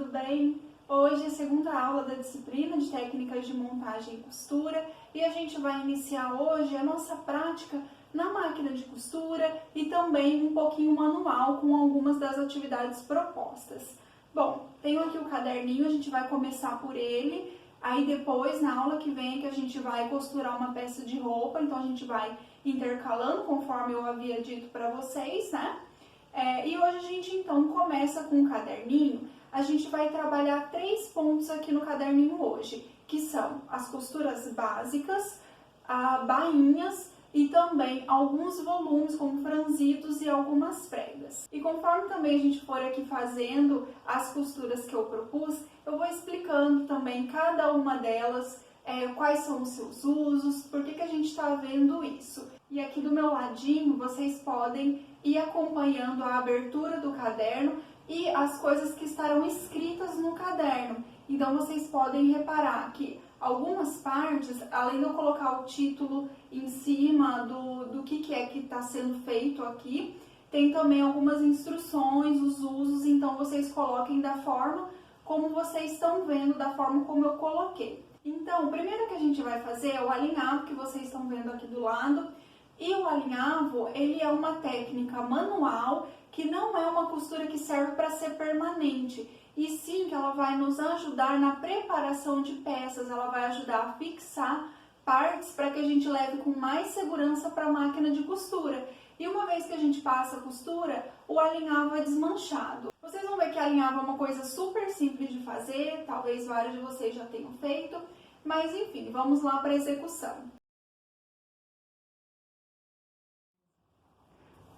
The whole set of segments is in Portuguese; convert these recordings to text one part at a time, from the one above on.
tudo bem? Hoje é a segunda aula da disciplina de técnicas de montagem e costura e a gente vai iniciar hoje a nossa prática na máquina de costura e também um pouquinho manual com algumas das atividades propostas. Bom, tenho aqui o caderninho, a gente vai começar por ele, aí depois na aula que vem que a gente vai costurar uma peça de roupa, então a gente vai intercalando conforme eu havia dito para vocês, né? E hoje a gente então começa com o caderninho. A gente vai trabalhar 3 pontos aqui no caderninho hoje, que são as costuras básicas, bainhas e também alguns volumes como franzidos e algumas pregas. E conforme também a gente for aqui fazendo as costuras que eu propus, eu vou explicando também cada uma delas, quais são os seus usos, por que a gente está vendo isso. E aqui do meu ladinho vocês podem ir acompanhando a abertura do caderno e as coisas que estarão escritas no caderno. Então vocês podem reparar que algumas partes, além de eu colocar o título em cima do que é que está sendo feito aqui, tem também algumas instruções, os usos, então vocês coloquem da forma como vocês estão vendo, da forma como eu coloquei. Então, o primeiro que a gente vai fazer é o alinhavo, que vocês estão vendo aqui do lado. E o alinhavo, ele é uma técnica manual que não é uma costura que serve para ser permanente, e sim que ela vai nos ajudar na preparação de peças, ela vai ajudar a fixar partes para que a gente leve com mais segurança para a máquina de costura. E uma vez que a gente passa a costura, o alinhavo é desmanchado. Vocês vão ver que alinhavo é uma coisa super simples de fazer, talvez vários de vocês já tenham feito, mas enfim, vamos lá para a execução.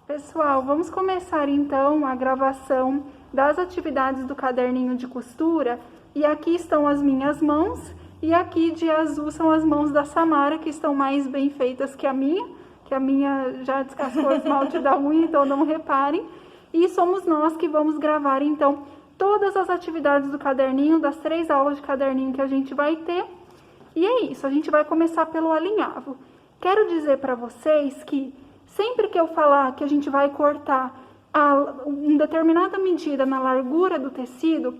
Pessoal, vamos começar então a gravação das atividades do caderninho de costura. E aqui estão as minhas mãos, e aqui de azul são as mãos da Samara, que estão mais bem feitas que a minha já descascou o esmalte da unha, então não reparem. E somos nós que vamos gravar então todas as atividades do caderninho, das 3 aulas de caderninho que a gente vai ter. E é isso, a gente vai começar pelo alinhavo. Quero dizer para vocês que sempre que eu falar que a gente vai cortar uma determinada medida na largura do tecido,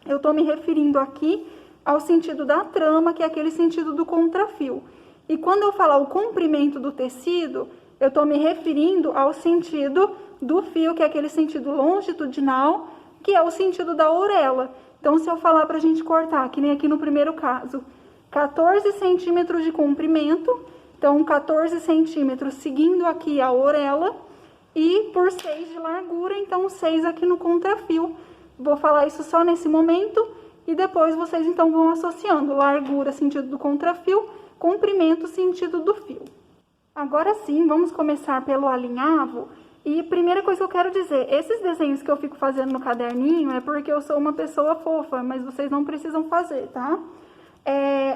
eu estou me referindo aqui ao sentido da trama, que é aquele sentido do contrafio. E quando eu falar o comprimento do tecido, eu estou me referindo ao sentido do fio, que é aquele sentido longitudinal, que é o sentido da orelha. Então, se eu falar para a gente cortar, que nem aqui no primeiro caso, 14 centímetros de comprimento, então 14 centímetros seguindo aqui a orelha, e por 6 de largura, então 6 aqui no contrafio. Vou falar isso só nesse momento, e depois vocês então vão associando largura, sentido do contrafio, comprimento, sentido do fio. Agora sim, vamos começar pelo alinhavo. E primeira coisa que eu quero dizer, esses desenhos que eu fico fazendo no caderninho é porque eu sou uma pessoa fofa, mas vocês não precisam fazer, tá?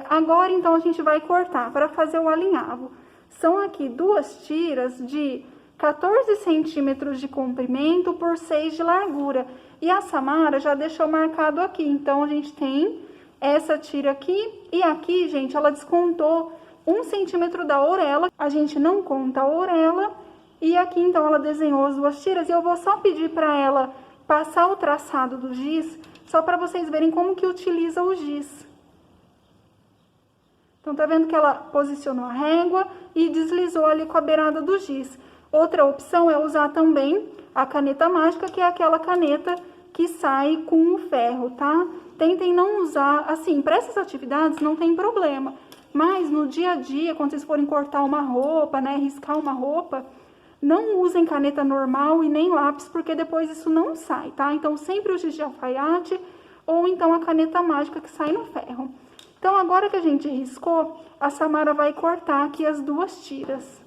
Agora então a gente vai cortar para fazer o alinhavo. São aqui 2 tiras de 14 centímetros de comprimento por 6 de largura. E a Samara já deixou marcado aqui, então a gente tem essa tira aqui, e aqui, gente, ela descontou 1 centímetro da orelha, a gente não conta a orelha, e aqui então ela desenhou as 2 tiras, e eu vou só pedir para ela passar o traçado do giz, só para vocês verem como que utiliza o giz. Então, tá vendo que ela posicionou a régua e deslizou ali com a beirada do giz. Outra opção é usar também a caneta mágica, que é aquela caneta que sai com o ferro, tá? Tentem não usar, assim, para essas atividades não tem problema. Mas no dia a dia, quando vocês forem cortar uma roupa, né, riscar uma roupa, não usem caneta normal e nem lápis, porque depois isso não sai, tá? Então, sempre o giz de alfaiate ou então a caneta mágica que sai no ferro. Então, agora que a gente riscou, a Samara vai cortar aqui as 2 tiras.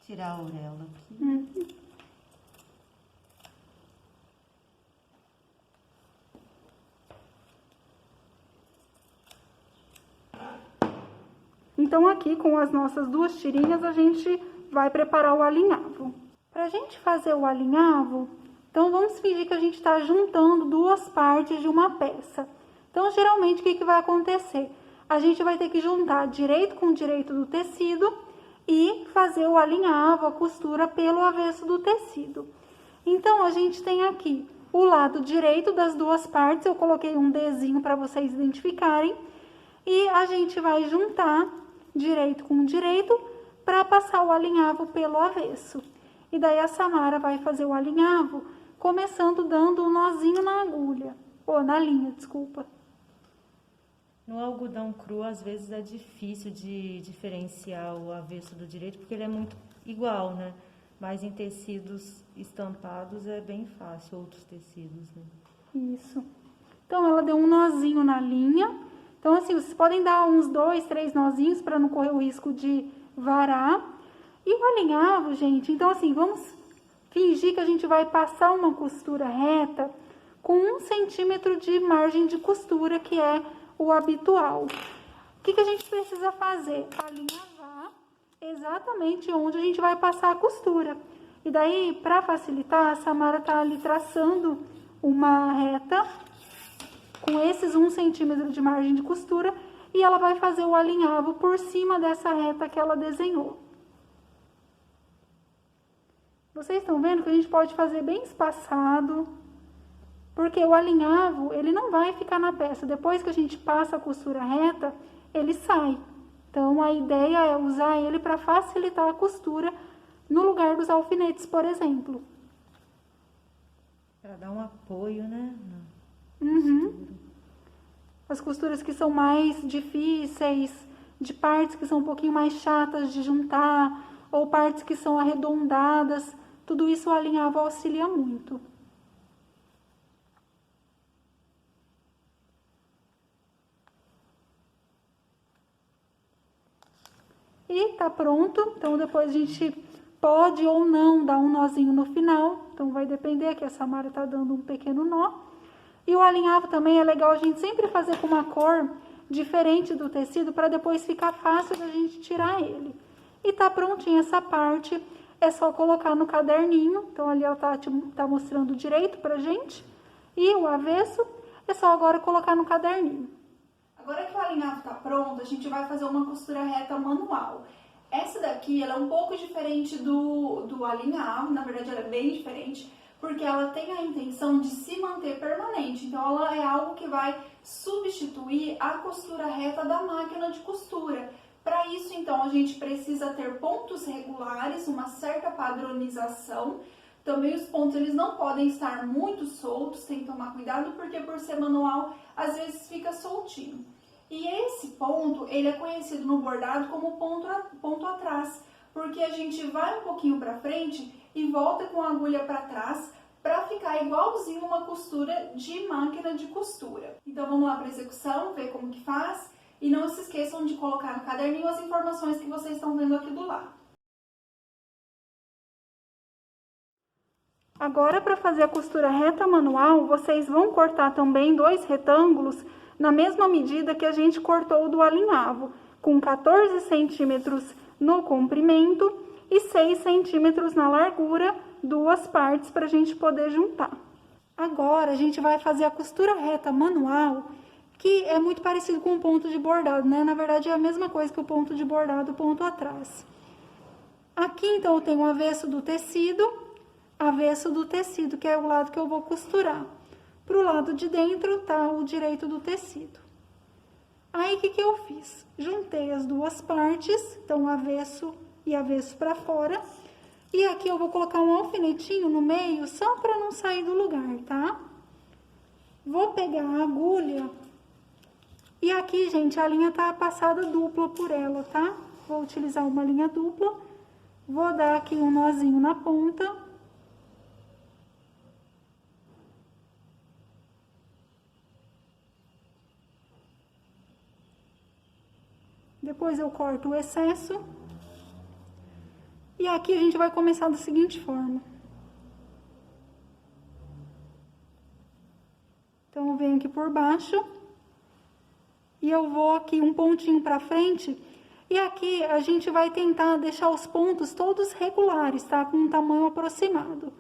Tirar a orelha aqui. Então, aqui com as nossas 2 tirinhas, a gente vai preparar o alinhavo. Para Pra gente fazer o alinhavo, então vamos fingir que a gente está juntando duas partes de uma peça. Então, geralmente, o que vai acontecer? A gente vai ter que juntar direito com direito do tecido e fazer o alinhavo, a costura pelo avesso do tecido. Então, a gente tem aqui o lado direito das duas partes, eu coloquei um Dzinho para vocês identificarem, e a gente vai juntar direito com direito para passar o alinhavo pelo avesso. E daí a Samara vai fazer o alinhavo, começando dando um nozinho na agulha, ou na linha, desculpa. No algodão cru, às vezes é difícil de diferenciar o avesso do direito, porque ele é muito igual, né? Mas em tecidos estampados é bem fácil, outros tecidos, né? Isso. Então, ela deu um nozinho na linha. Então, assim, vocês podem dar uns 2, 3 nozinhos para não correr o risco de varar. E o alinhavo, gente, então, assim, vamos fingir que a gente vai passar uma costura reta com 1 centímetro de margem de costura, que é o habitual. O que a gente precisa fazer? Alinhavar exatamente onde a gente vai passar a costura. E daí, para facilitar, a Samara tá ali traçando uma reta com esses 1 centímetro de margem de costura e ela vai fazer o alinhavo por cima dessa reta que ela desenhou. Vocês estão vendo que a gente pode fazer bem espaçado, porque o alinhavo, ele não vai ficar na peça. Depois que a gente passa a costura reta, ele sai. Então, a ideia é usar ele para facilitar a costura no lugar dos alfinetes, por exemplo. Para dar um apoio, né? Uhum. As costuras que são mais difíceis, de partes que são um pouquinho mais chatas de juntar, ou partes que são arredondadas, tudo isso o alinhavo auxilia muito. E tá pronto, então depois a gente pode ou não dar um nozinho no final, então vai depender, que a Samara tá dando um pequeno nó. E o alinhavo também é legal a gente sempre fazer com uma cor diferente do tecido, para depois ficar fácil da gente tirar ele. E tá prontinha essa parte, é só colocar no caderninho, então ali ela tá mostrando direito pra gente, e o avesso é só agora colocar no caderninho. Agora que o alinhavo tá pronto, a gente vai fazer uma costura reta manual. Essa daqui, ela é um pouco diferente do alinhavo, na verdade ela é bem diferente, porque ela tem a intenção de se manter permanente. Então, ela é algo que vai substituir a costura reta da máquina de costura. Para isso, então, a gente precisa ter pontos regulares, uma certa padronização. Também os pontos, eles não podem estar muito soltos, tem que tomar cuidado, porque por ser manual, às vezes fica soltinho. E esse ponto, ele é conhecido no bordado como ponto atrás, porque a gente vai um pouquinho para frente e volta com a agulha para trás para ficar igualzinho uma costura de máquina de costura. Então vamos lá para a execução, ver como que faz, e não se esqueçam de colocar no caderninho as informações que vocês estão vendo aqui do lado. Agora, para fazer a costura reta manual, vocês vão cortar também 2 retângulos na mesma medida que a gente cortou do alinhavo, com 14 centímetros no comprimento e 6 centímetros na largura, 2 partes para a gente poder juntar. Agora, a gente vai fazer a costura reta manual, que é muito parecido com o ponto de bordado, né? Na verdade, é a mesma coisa que o ponto de bordado, o ponto atrás. Aqui, então, eu tenho o avesso do tecido, que é o lado que eu vou costurar. Pro lado de dentro tá o direito do tecido. Aí, o que eu fiz? Juntei as 2 partes, então avesso e avesso para fora. E aqui eu vou colocar um alfinetinho no meio, só para não sair do lugar, tá? Vou pegar a agulha. E aqui, gente, a linha tá passada dupla por ela, tá? Vou utilizar uma linha dupla. Vou dar aqui um nozinho na ponta. Depois eu corto o excesso. E aqui a gente vai começar da seguinte forma. Então, eu venho aqui por baixo. E eu vou aqui um pontinho pra frente. E aqui a gente vai tentar deixar os pontos todos regulares, tá? Com um tamanho aproximado.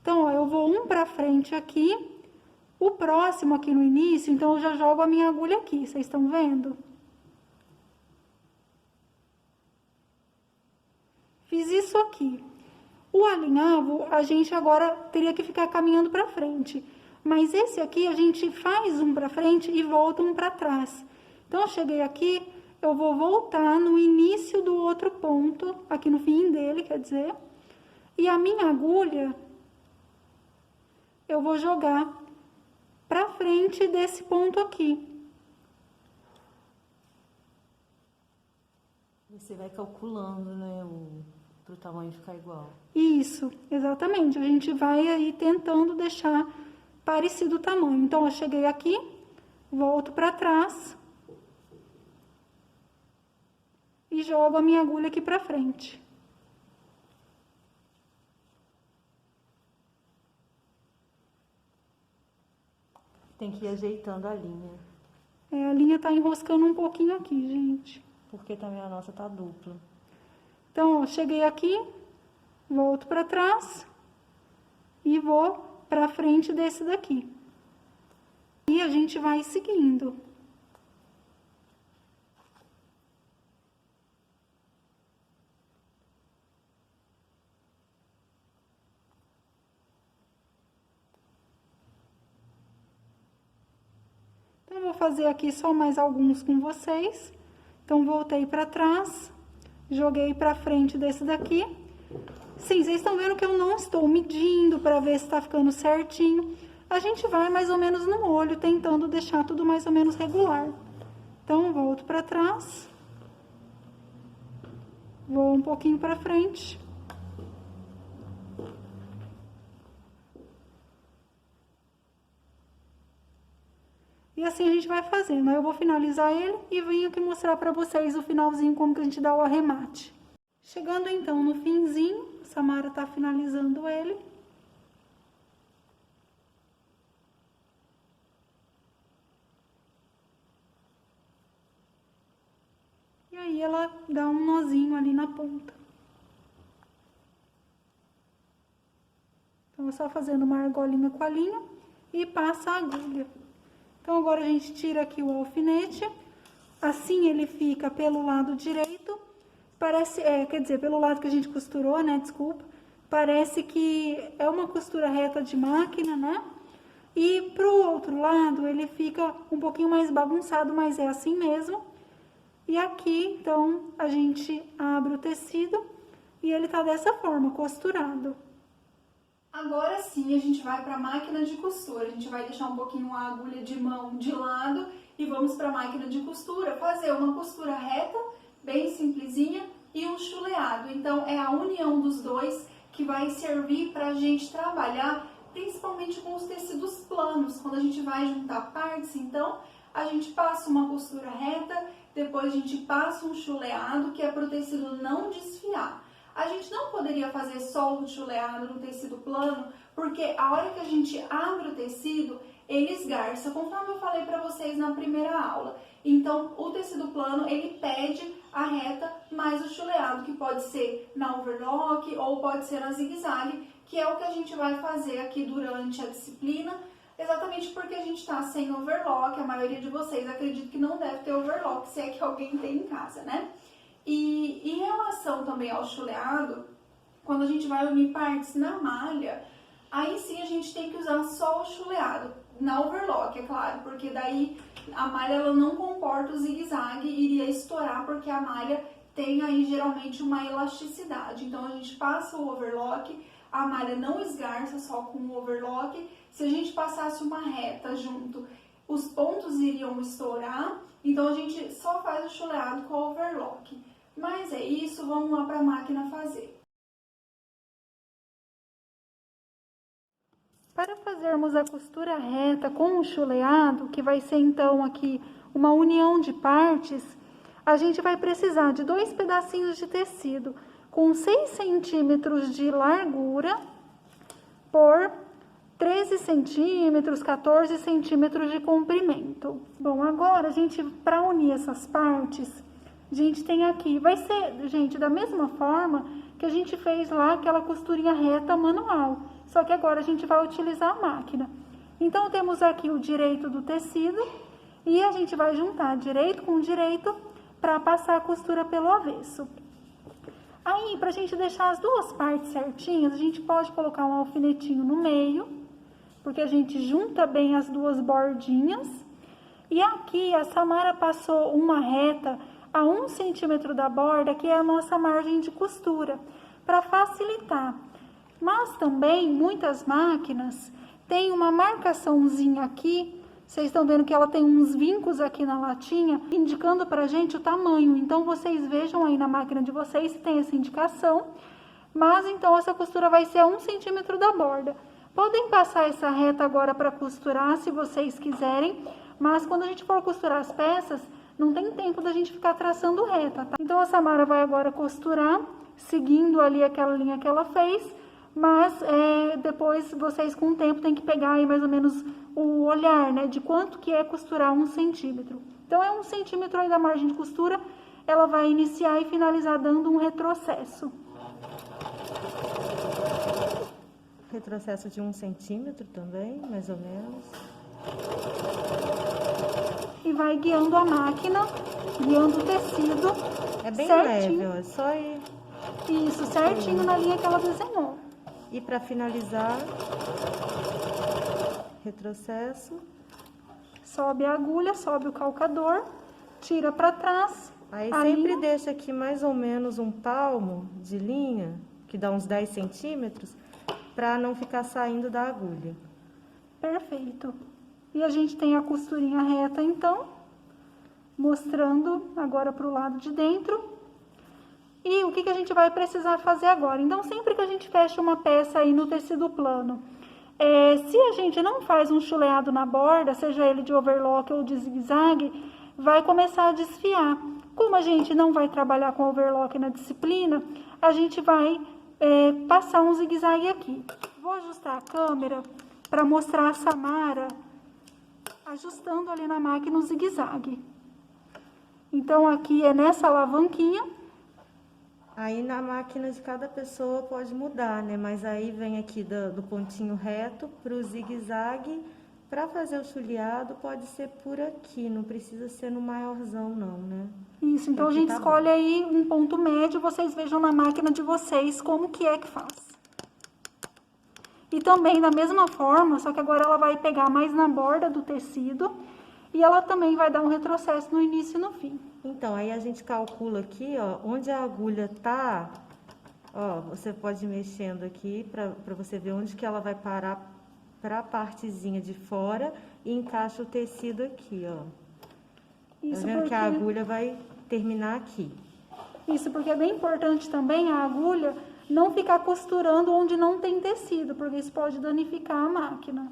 Então, ó, eu vou um pra frente aqui, o próximo aqui no início, então eu já jogo a minha agulha aqui, vocês estão vendo? Fiz isso aqui. O alinhavo, a gente agora teria que ficar caminhando pra frente. Mas esse aqui, a gente faz um pra frente e volta um pra trás. Então, eu cheguei aqui, eu vou voltar no início do outro ponto, aqui no fim dele, quer dizer. E a minha agulha, eu vou jogar pra frente desse ponto aqui. Você vai calculando, né, para o tamanho ficar igual. Isso, exatamente. A gente vai aí tentando deixar parecido o tamanho. Então, eu cheguei aqui, volto pra trás e jogo a minha agulha aqui pra frente. Tem que ir ajeitando a linha. A linha tá enroscando um pouquinho aqui, gente. Porque também a nossa tá dupla. Então, ó, cheguei aqui, volto pra trás e vou pra frente desse daqui. E a gente vai seguindo. Então, eu vou fazer aqui só mais alguns com vocês. Então, voltei pra trás, joguei pra frente desse daqui. Sim, vocês estão vendo que eu não estou medindo pra ver se tá ficando certinho. A gente vai mais ou menos no olho, tentando deixar tudo mais ou menos regular. Então, volto pra trás. Vou um pouquinho pra frente. E assim a gente vai fazendo. Aí eu vou finalizar ele e venho aqui mostrar pra vocês o finalzinho, como que a gente dá o arremate. Chegando então no finzinho, a Samara tá finalizando ele. E aí ela dá um nozinho ali na ponta. Então, é só fazendo uma argolinha com a linha e passa a agulha. Então, agora a gente tira aqui o alfinete. Assim ele fica pelo lado direito. Parece, quer dizer, pelo lado que a gente costurou, né? Desculpa. Parece que é uma costura reta de máquina, né? E pro outro lado ele fica um pouquinho mais bagunçado, mas é assim mesmo. E aqui, então, a gente abre o tecido e ele tá dessa forma, costurado. Agora sim, a gente vai para a máquina de costura. A gente vai deixar um pouquinho a agulha de mão de lado e vamos para a máquina de costura fazer uma costura reta, bem simplesinha, e um chuleado. Então, é a união dos dois que vai servir para a gente trabalhar, principalmente com os tecidos planos. Quando a gente vai juntar partes, então, a gente passa uma costura reta, depois a gente passa um chuleado, que é para o tecido não desfiar. A gente não poderia fazer só o chuleado no tecido plano, porque a hora que a gente abre o tecido, ele esgarça, conforme eu falei para vocês na primeira aula. Então, o tecido plano, ele pede a reta mais o chuleado, que pode ser na overlock ou pode ser na zigue-zague, que é o que a gente vai fazer aqui durante a disciplina, exatamente porque a gente está sem overlock. A maioria de vocês acredito que não deve ter overlock, se é que alguém tem em casa, né? E em relação também ao chuleado, quando a gente vai unir partes na malha, aí sim a gente tem que usar só o chuleado, na overlock, é claro, porque daí a malha ela não comporta o zigue-zague, iria estourar, porque a malha tem aí geralmente uma elasticidade. Então a gente passa o overlock, a malha não esgarça só com o overlock. Se a gente passasse uma reta junto, os pontos iriam estourar, então a gente só faz o chuleado com o overlock. Mas é isso, vamos lá para a máquina fazer. Para fazermos a costura reta com o chuleado, que vai ser então aqui uma união de partes, a gente vai precisar de 2 pedacinhos de tecido com 6 centímetros de largura por 13 centímetros, 14 centímetros de comprimento. Bom, agora a gente, para unir essas partes, A gente tem aqui, vai ser, gente, da mesma forma que a gente fez lá aquela costurinha reta manual, só que agora a gente vai utilizar a máquina. Então, temos aqui o direito do tecido e a gente vai juntar direito com direito para passar a costura pelo avesso. Aí, pra gente deixar as duas partes certinhas, a gente pode colocar um alfinetinho no meio, porque a gente junta bem as duas bordinhas. E aqui a Samara passou uma reta a 1 centímetro da borda, que é a nossa margem de costura, para facilitar. Mas também, muitas máquinas têm uma marcaçãozinha aqui. Vocês estão vendo que ela tem uns vincos aqui na latinha, indicando pra gente o tamanho. Então, vocês vejam aí na máquina de vocês se tem essa indicação. Mas, então, essa costura vai ser a 1 centímetro da borda. Podem passar essa reta agora para costurar, se vocês quiserem. Mas, quando a gente for costurar as peças, não tem tempo da gente ficar traçando reta, tá? Então, a Samara vai agora costurar, seguindo ali aquela linha que ela fez. Mas, depois, vocês com o tempo tem que pegar aí mais ou menos o olhar, né, de quanto que é costurar 1 centímetro. Então, é 1 centímetro aí da margem de costura, ela vai iniciar e finalizar dando um retrocesso. Retrocesso de 1 centímetro também, mais ou menos. E vai guiando a máquina, guiando o tecido. É bem certinho. leve, ó, é só ir... Isso, certinho na linha que ela desenhou. E para finalizar, retrocesso. Sobe a agulha, sobe o calcador, tira para trás. Aí sempre deixa aqui mais ou menos um palmo de linha, que dá uns 10 centímetros, para não ficar saindo da agulha. Perfeito. E a gente tem a costurinha reta, então, mostrando agora para o lado de dentro. E o que a gente vai precisar fazer agora? Então, sempre que a gente fecha uma peça aí no tecido plano, se a gente não faz um chuleado na borda, seja ele de overlock ou de zigue-zague, vai começar a desfiar. Como a gente não vai trabalhar com overlock na disciplina, a gente vai passar um zigue-zague aqui. Vou ajustar a câmera para mostrar a Samara ajustando ali na máquina o zigue-zague. Então, aqui é nessa alavanquinha. Aí na máquina de cada pessoa pode mudar, né? Mas aí vem aqui do pontinho reto para o zigue-zague. Para fazer o chuleado pode ser por aqui, não precisa ser no maiorzão não, né? Isso, então a gente escolhe aí um ponto médio, vocês vejam na máquina de vocês como que é que faz. E também da mesma forma, só que agora ela vai pegar mais na borda do tecido e ela também vai dar um retrocesso no início e no fim. Então, aí a gente calcula aqui, ó, onde a agulha tá, ó, você pode ir mexendo aqui para você ver onde que ela vai parar para a partezinha de fora e encaixa o tecido aqui, ó. Isso tá vendo que a agulha vai terminar aqui. Isso porque é bem importante também a agulha não ficar costurando onde não tem tecido, porque isso pode danificar a máquina.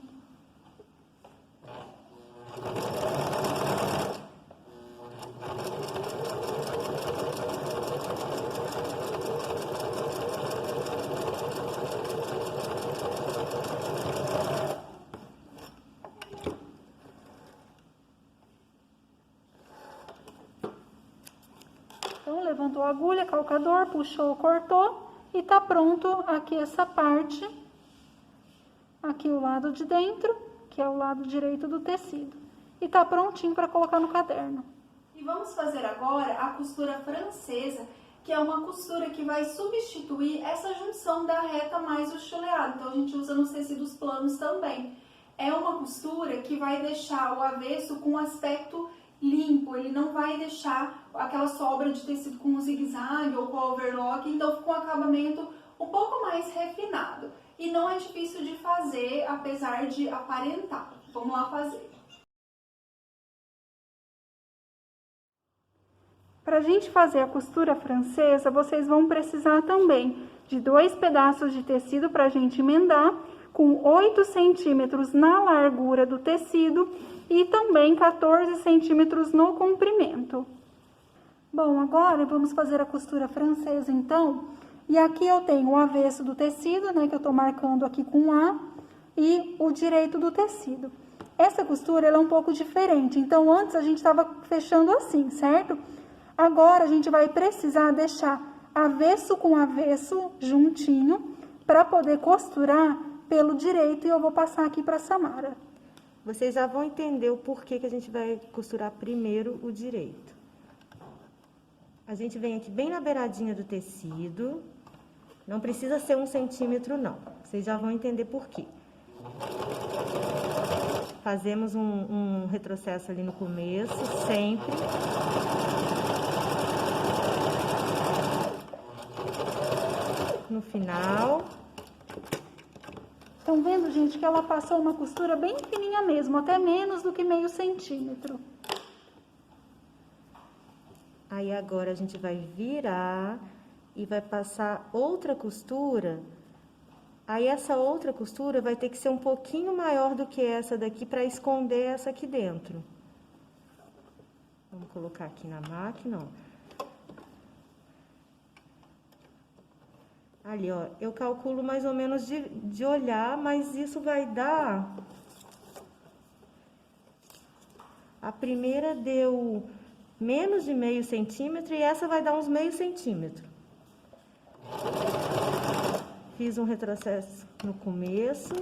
Então, levantou a agulha, calcador, puxou, cortou e tá pronto aqui essa parte. Aqui o lado de dentro, que é o lado direito do tecido. E tá prontinho para colocar no caderno. E vamos fazer agora a costura francesa, que é uma costura que vai substituir essa junção da reta mais o chuleado. Então, a gente usa nos tecidos planos também. É uma costura que vai deixar o avesso com aspecto limpo, ele não vai deixar aquela sobra de tecido com zigue-zague ou com overlock, então fica um acabamento um pouco mais refinado. E não é difícil de fazer, apesar de aparentar. Vamos lá fazer. Para a gente fazer a costura francesa, vocês vão precisar também de 2 pedaços de tecido para a gente emendar, com 8 centímetros na largura do tecido e também 14 centímetros no comprimento. Bom, agora vamos fazer a costura francesa, então. E aqui eu tenho o avesso do tecido, né, que eu tô marcando aqui com A, e o direito do tecido. Essa costura, ela é um pouco diferente, então antes a gente tava fechando assim, certo? Agora, a gente vai precisar deixar avesso com avesso juntinho para poder costurar pelo direito e eu vou passar aqui para a Samara. Vocês já vão entender o porquê que a gente vai costurar primeiro o direito. A gente vem aqui bem na beiradinha do tecido, não precisa ser 1 centímetro não, vocês já vão entender por quê. Fazemos um retrocesso ali no começo, sempre. No final. Estão vendo, gente, que ela passou uma costura bem fininha mesmo, até menos do que meio centímetro. Aí agora a gente vai virar e vai passar outra costura. Aí essa outra costura vai ter que ser um pouquinho maior do que essa daqui para esconder essa aqui dentro. Vamos colocar aqui na máquina, ó. Ali, ó, eu calculo mais ou menos de olhar, mas isso vai dar... A primeira deu menos de meio centímetro e essa vai dar uns meio centímetro. Fiz um retrocesso no começo.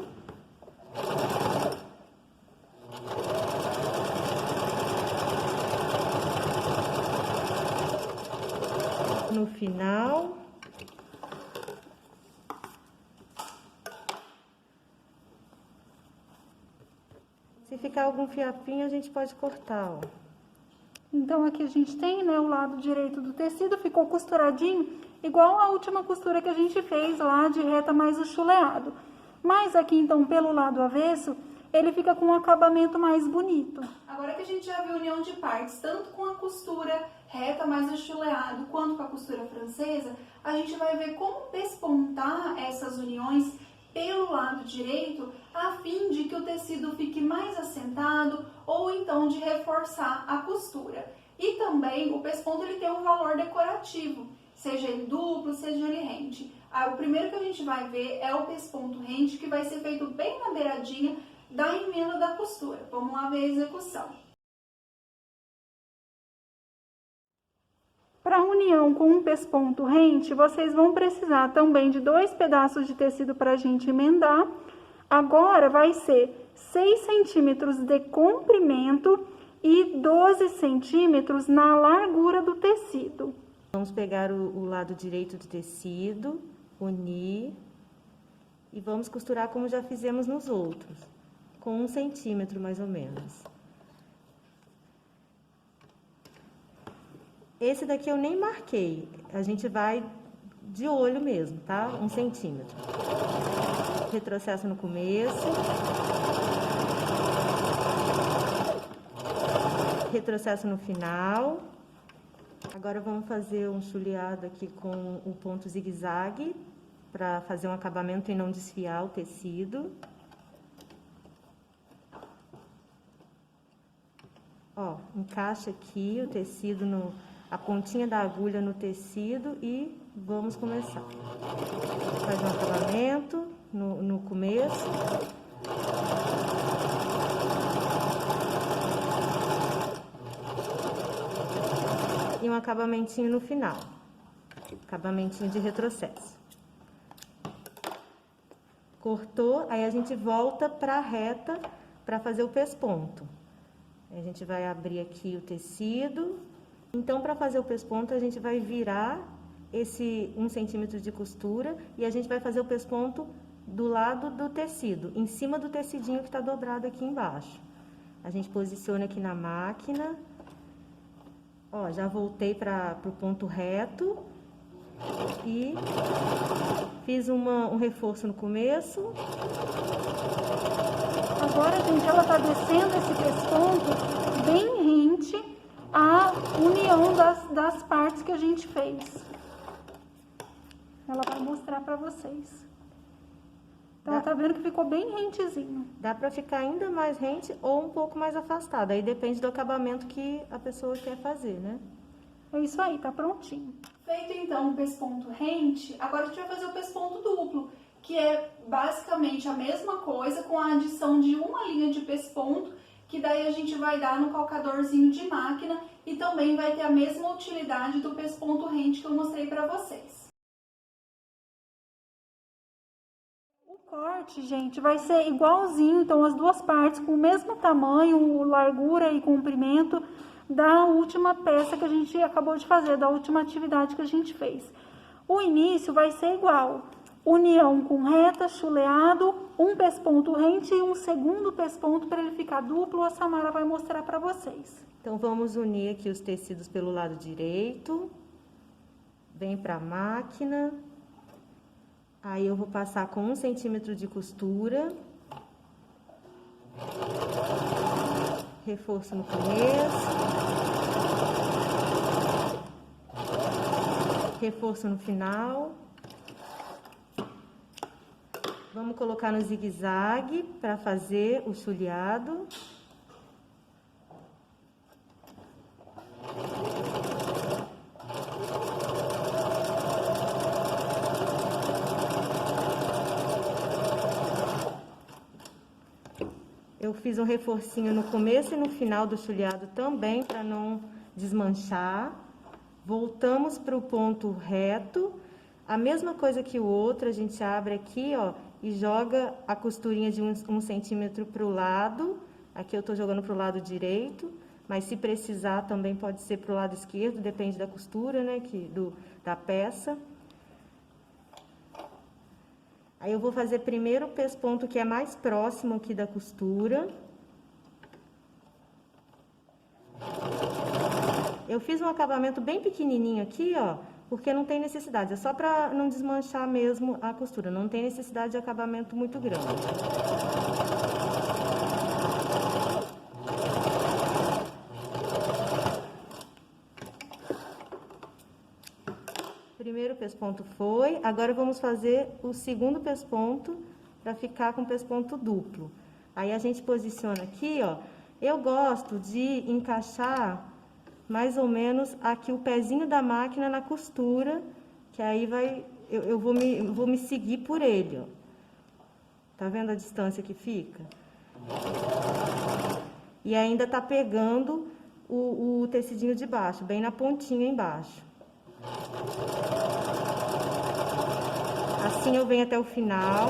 No final. Se ficar algum fiapinho, a gente pode cortar, ó. Então, aqui a gente tem, né, o lado direito do tecido, ficou costuradinho, igual a última costura que a gente fez lá de reta mais o chuleado. Mas aqui, então, pelo lado avesso, ele fica com um acabamento mais bonito. Agora que a gente já viu união de partes, tanto com a costura reta mais o chuleado, quanto com a costura francesa, a gente vai ver como despontar essas uniões pelo lado direito, a fim de que o tecido fique mais assentado ou então de reforçar a costura. E também o pesponto ele tem um valor decorativo, seja ele duplo, seja ele rente. O primeiro que a gente vai ver é o pesponto rente, que vai ser feito bem na beiradinha da emenda da costura. Vamos lá ver a execução. Para a união com um pesponto rente, vocês vão precisar também de 2 pedaços de tecido para a gente emendar. Agora vai ser 6 centímetros de comprimento e 12 centímetros na largura do tecido. Vamos pegar o lado direito do tecido, unir e vamos costurar como já fizemos nos outros, com 1 centímetro mais ou menos. Esse daqui eu nem marquei, a gente vai de olho mesmo, tá? 1 centímetro. Retrocesso no começo. Retrocesso no final. Agora vamos fazer um chuleado aqui com o ponto zigue-zague, para fazer um acabamento e não desfiar o tecido. Ó, encaixa aqui o tecido a pontinha da agulha no tecido e vamos começar. Faz um acabamento no começo. E um acabamentinho no final. Acabamentinho de retrocesso. Cortou, aí a gente volta para a reta para fazer o pesponto. A gente vai abrir aqui o tecido. Então, para fazer o pesponto, a gente vai virar esse 1 centímetro de costura e a gente vai fazer o pesponto do lado do tecido, em cima do tecidinho que está dobrado aqui embaixo. A gente posiciona aqui na máquina. Ó, já voltei para o ponto reto e fiz um reforço no começo. Agora, gente, ela tá descendo esse pesponto bem rente à união das partes que a gente fez. Ela vai mostrar pra vocês. Então, tá vendo que ficou bem rentezinho. Dá pra ficar ainda mais rente ou um pouco mais afastado. Aí depende do acabamento que a pessoa quer fazer, né? É isso aí, tá prontinho. Feito então o pesponto rente, agora a gente vai fazer o pesponto duplo, que é basicamente a mesma coisa com a adição de uma linha de pesponto que daí a gente vai dar no calcadorzinho de máquina e também vai ter a mesma utilidade do pesponto rente que eu mostrei para vocês. O corte, gente, vai ser igualzinho, então as duas partes com o mesmo tamanho, largura e comprimento da última peça que a gente acabou de fazer, da última atividade que a gente fez. O início vai ser igual, união com reta, chuleado, um pesponto rente e um segundo pesponto para ele ficar duplo, a Samara vai mostrar para vocês. Então, vamos unir aqui os tecidos pelo lado direito, vem para a máquina, aí eu vou passar com 1 centímetro de costura, reforço no começo, reforço no final. Vamos colocar no zigue-zague para fazer o chuleado. Eu fiz um reforcinho no começo e no final do chuleado também, para não desmanchar. Voltamos para o ponto reto. A mesma coisa que o outro, a gente abre aqui, ó, e joga a costurinha de 1 centímetro para o lado. Aqui eu tô jogando para o lado direito, mas se precisar também pode ser para o lado esquerdo, depende da costura, né, da peça. Aí eu vou fazer primeiro o pesponto que é mais próximo aqui da costura. Eu fiz um acabamento bem pequenininho aqui, ó, porque não tem necessidade, é só para não desmanchar mesmo a costura, não tem necessidade de acabamento muito grande. Primeiro pesponto foi, agora vamos fazer o segundo pesponto para ficar com pesponto duplo. Aí a gente posiciona aqui, ó, eu gosto de encaixar mais ou menos aqui o pezinho da máquina na costura, que aí eu vou me seguir por ele, ó. Tá vendo a distância que fica? E ainda tá pegando o tecidinho de baixo, bem na pontinha embaixo. Assim eu venho até o final.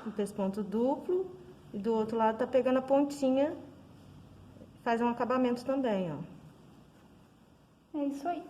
Um pesponto duplo e do outro lado tá pegando a pontinha, faz um acabamento também, ó. É isso aí.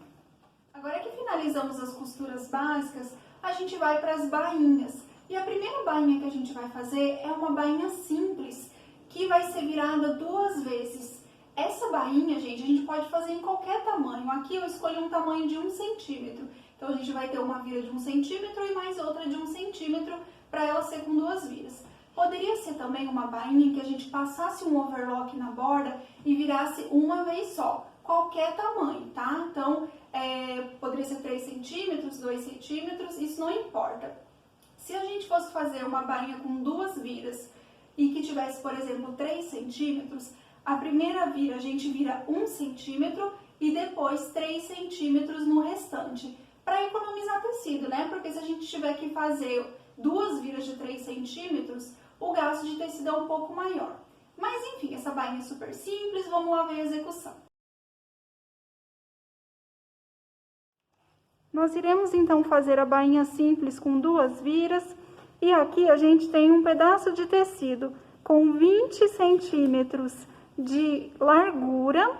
Agora que finalizamos as costuras básicas, a gente vai para as bainhas. E a primeira bainha que a gente vai fazer é uma bainha simples, que vai ser virada 2 vezes. Essa bainha, gente, a gente pode fazer em qualquer tamanho. Aqui eu escolhi um tamanho de 1 centímetro. Então, a gente vai ter uma vira de 1 centímetro e mais outra de 1 centímetro para ela ser com 2 viras. Poderia ser também uma bainha que a gente passasse um overlock na borda e virasse uma vez só. Qualquer tamanho, tá? Então, poderia ser 3 centímetros, 2 centímetros, isso não importa. Se a gente fosse fazer uma bainha com 2 viras e que tivesse, por exemplo, 3 centímetros, a primeira vira a gente vira 1 centímetro e depois 3 centímetros no restante, para economizar tecido, né? Porque se a gente tiver que fazer 2 viras de 3 centímetros, o gasto de tecido é um pouco maior. Mas enfim, essa bainha é super simples, vamos lá ver a execução. Nós iremos então fazer a bainha simples com 2 viras e aqui a gente tem um pedaço de tecido com 20 centímetros de largura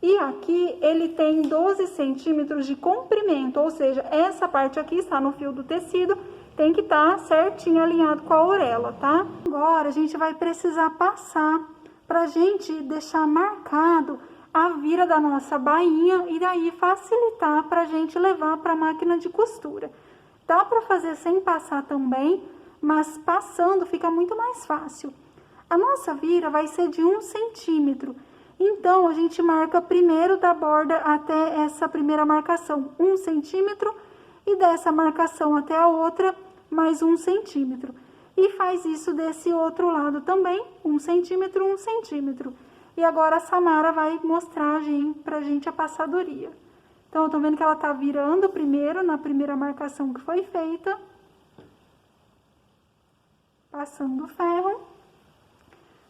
e aqui ele tem 12 centímetros de comprimento, ou seja, essa parte aqui está no fio do tecido, tem que estar certinho alinhado com a orelha, tá? Agora a gente vai precisar passar pra gente deixar marcado a vira da nossa bainha e daí facilitar pra gente levar pra máquina de costura. Dá pra fazer sem passar também, mas passando fica muito mais fácil. A nossa vira vai ser de 1 centímetro, então a gente marca primeiro da borda até essa primeira marcação 1 centímetro e dessa marcação até a outra mais 1 centímetro. E faz isso desse outro lado também, 1 centímetro, 1 centímetro. E agora a Samara vai mostrar pra gente a passadoria. Então, estão vendo que ela tá virando primeiro, na primeira marcação que foi feita. Passando o ferro.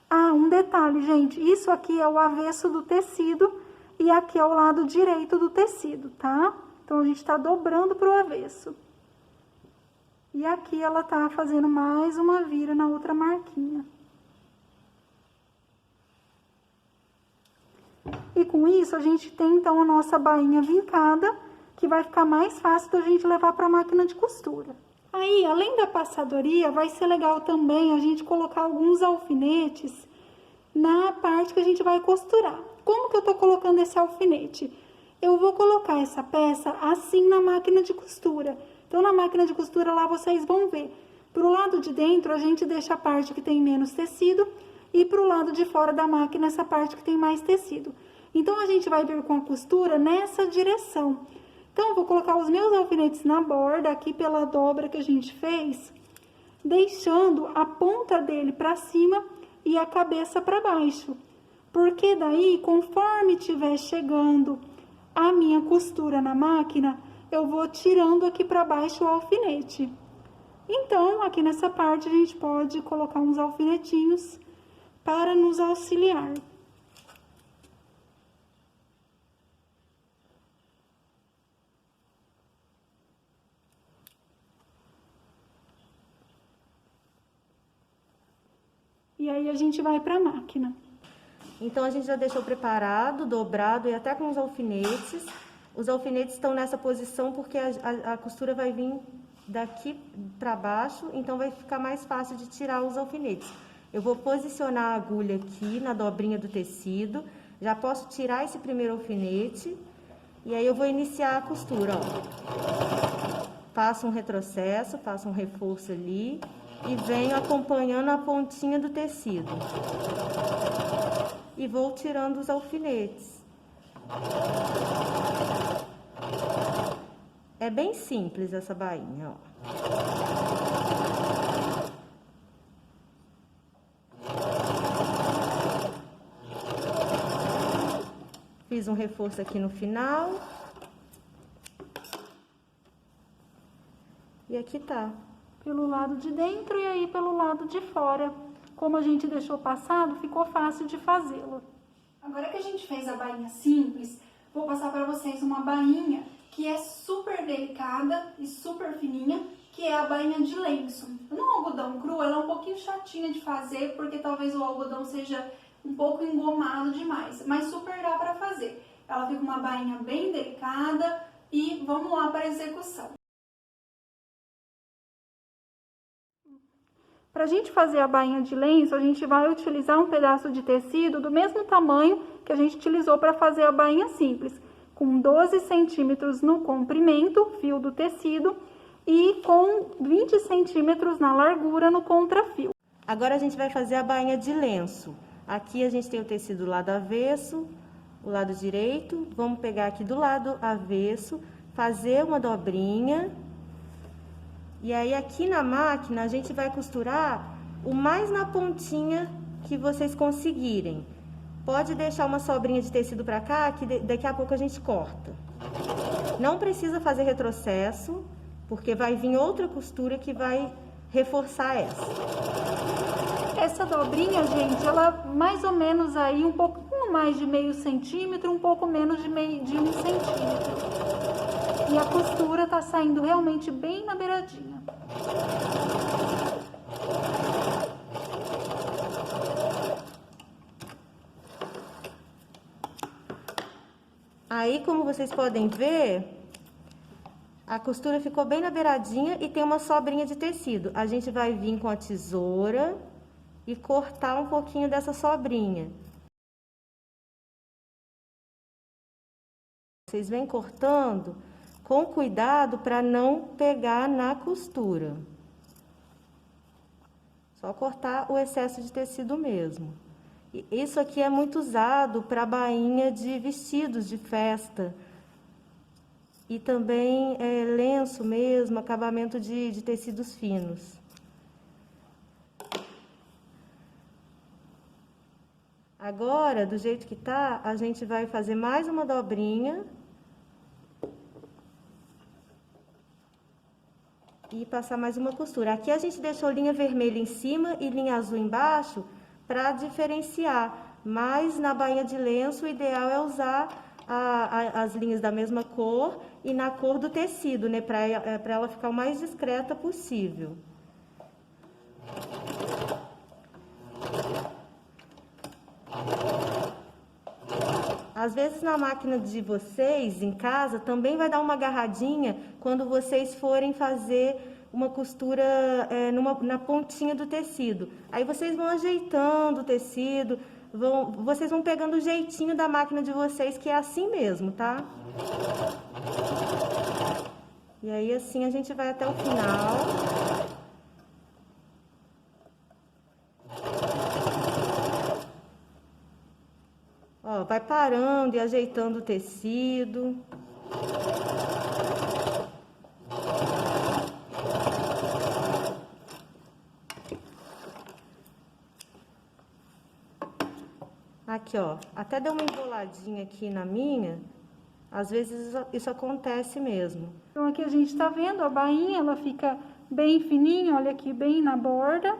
Ah, um detalhe, gente. Isso aqui é o avesso do tecido e aqui é o lado direito do tecido, tá? Então, a gente tá dobrando pro avesso. E aqui ela tá fazendo mais uma vira na outra marquinha. E com isso, a gente tem, então, a nossa bainha vincada, que vai ficar mais fácil da gente levar para a máquina de costura. Aí, além da passadoria, vai ser legal também a gente colocar alguns alfinetes na parte que a gente vai costurar. Como que eu tô colocando esse alfinete? Eu vou colocar essa peça assim na máquina de costura. Então, na máquina de costura lá vocês vão ver. Pro lado de dentro, a gente deixa a parte que tem menos tecido e pro lado de fora da máquina, essa parte que tem mais tecido. Então, a gente vai vir com a costura nessa direção. Então, eu vou colocar os meus alfinetes na borda, aqui pela dobra que a gente fez, deixando a ponta dele para cima e a cabeça para baixo. Porque daí, conforme estiver chegando a minha costura na máquina, eu vou tirando aqui para baixo o alfinete. Então, aqui nessa parte, a gente pode colocar uns alfinetinhos para nos auxiliar. E aí, a gente vai para a máquina. Então, a gente já deixou preparado, dobrado e até com os alfinetes. Os alfinetes estão nessa posição porque a costura vai vir daqui para baixo, então vai ficar mais fácil de tirar os alfinetes. Eu vou posicionar a agulha aqui na dobrinha do tecido, já posso tirar esse primeiro alfinete e aí eu vou iniciar a costura, ó. Faço um retrocesso, faço um reforço ali e venho acompanhando a pontinha do tecido. E vou tirando os alfinetes. É bem simples essa bainha, ó. Fiz um reforço aqui no final. E aqui tá. Pelo lado de dentro e aí pelo lado de fora. Como a gente deixou passado, ficou fácil de fazê-lo. Agora que a gente fez a bainha simples, vou passar para vocês uma bainha que é super delicada e super fininha, que é a bainha de lenço. No algodão cru, ela é um pouquinho chatinha de fazer, porque talvez o algodão seja um pouco engomado demais, mas super dá para fazer. Ela fica uma bainha bem delicada e vamos lá para a execução. Para a gente fazer a bainha de lenço, a gente vai utilizar um pedaço de tecido do mesmo tamanho que a gente utilizou para fazer a bainha simples, com 12 centímetros no comprimento, fio do tecido, e com 20 centímetros na largura no contrafio. Agora a gente vai fazer a bainha de lenço. Aqui a gente tem o tecido do lado avesso, o lado direito. Vamos pegar aqui do lado avesso, fazer uma dobrinha. E aí, aqui na máquina, a gente vai costurar o mais na pontinha que vocês conseguirem. Pode deixar uma sobrinha de tecido pra cá, que daqui a pouco a gente corta. Não precisa fazer retrocesso, porque vai vir outra costura que vai reforçar essa. Essa dobrinha, gente, ela mais ou menos aí um pouquinho mais de meio centímetro, um pouco menos de 1 centímetro. E a costura tá saindo realmente bem na beiradinha. Aí, como vocês podem ver, a costura ficou bem na beiradinha e tem uma sobrinha de tecido. A gente vai vir com a tesoura e cortar um pouquinho dessa sobrinha. Vocês vêm cortando com cuidado para não pegar na costura. Só cortar o excesso de tecido mesmo. E isso aqui é muito usado para bainha de vestidos de festa. E também lenço mesmo, acabamento de tecidos finos. Agora, do jeito que tá, a gente vai fazer mais uma dobrinha e passar mais uma costura. Aqui a gente deixou linha vermelha em cima e linha azul embaixo para diferenciar, mas na bainha de lenço o ideal é usar as linhas da mesma cor e na cor do tecido, né, para ela ficar o mais discreta possível. Às vezes na máquina de vocês, em casa, também vai dar uma agarradinha quando vocês forem fazer uma costura na pontinha do tecido. Aí vocês vão ajeitando o tecido, vocês vão pegando o jeitinho da máquina de vocês, que é assim mesmo, tá? E aí assim a gente vai até o final. Ó, vai parando e ajeitando o tecido. Aqui, ó, até deu uma enroladinha aqui na minha, às vezes isso acontece mesmo. Então aqui a gente tá vendo a bainha, ela fica bem fininha, olha aqui, bem na borda.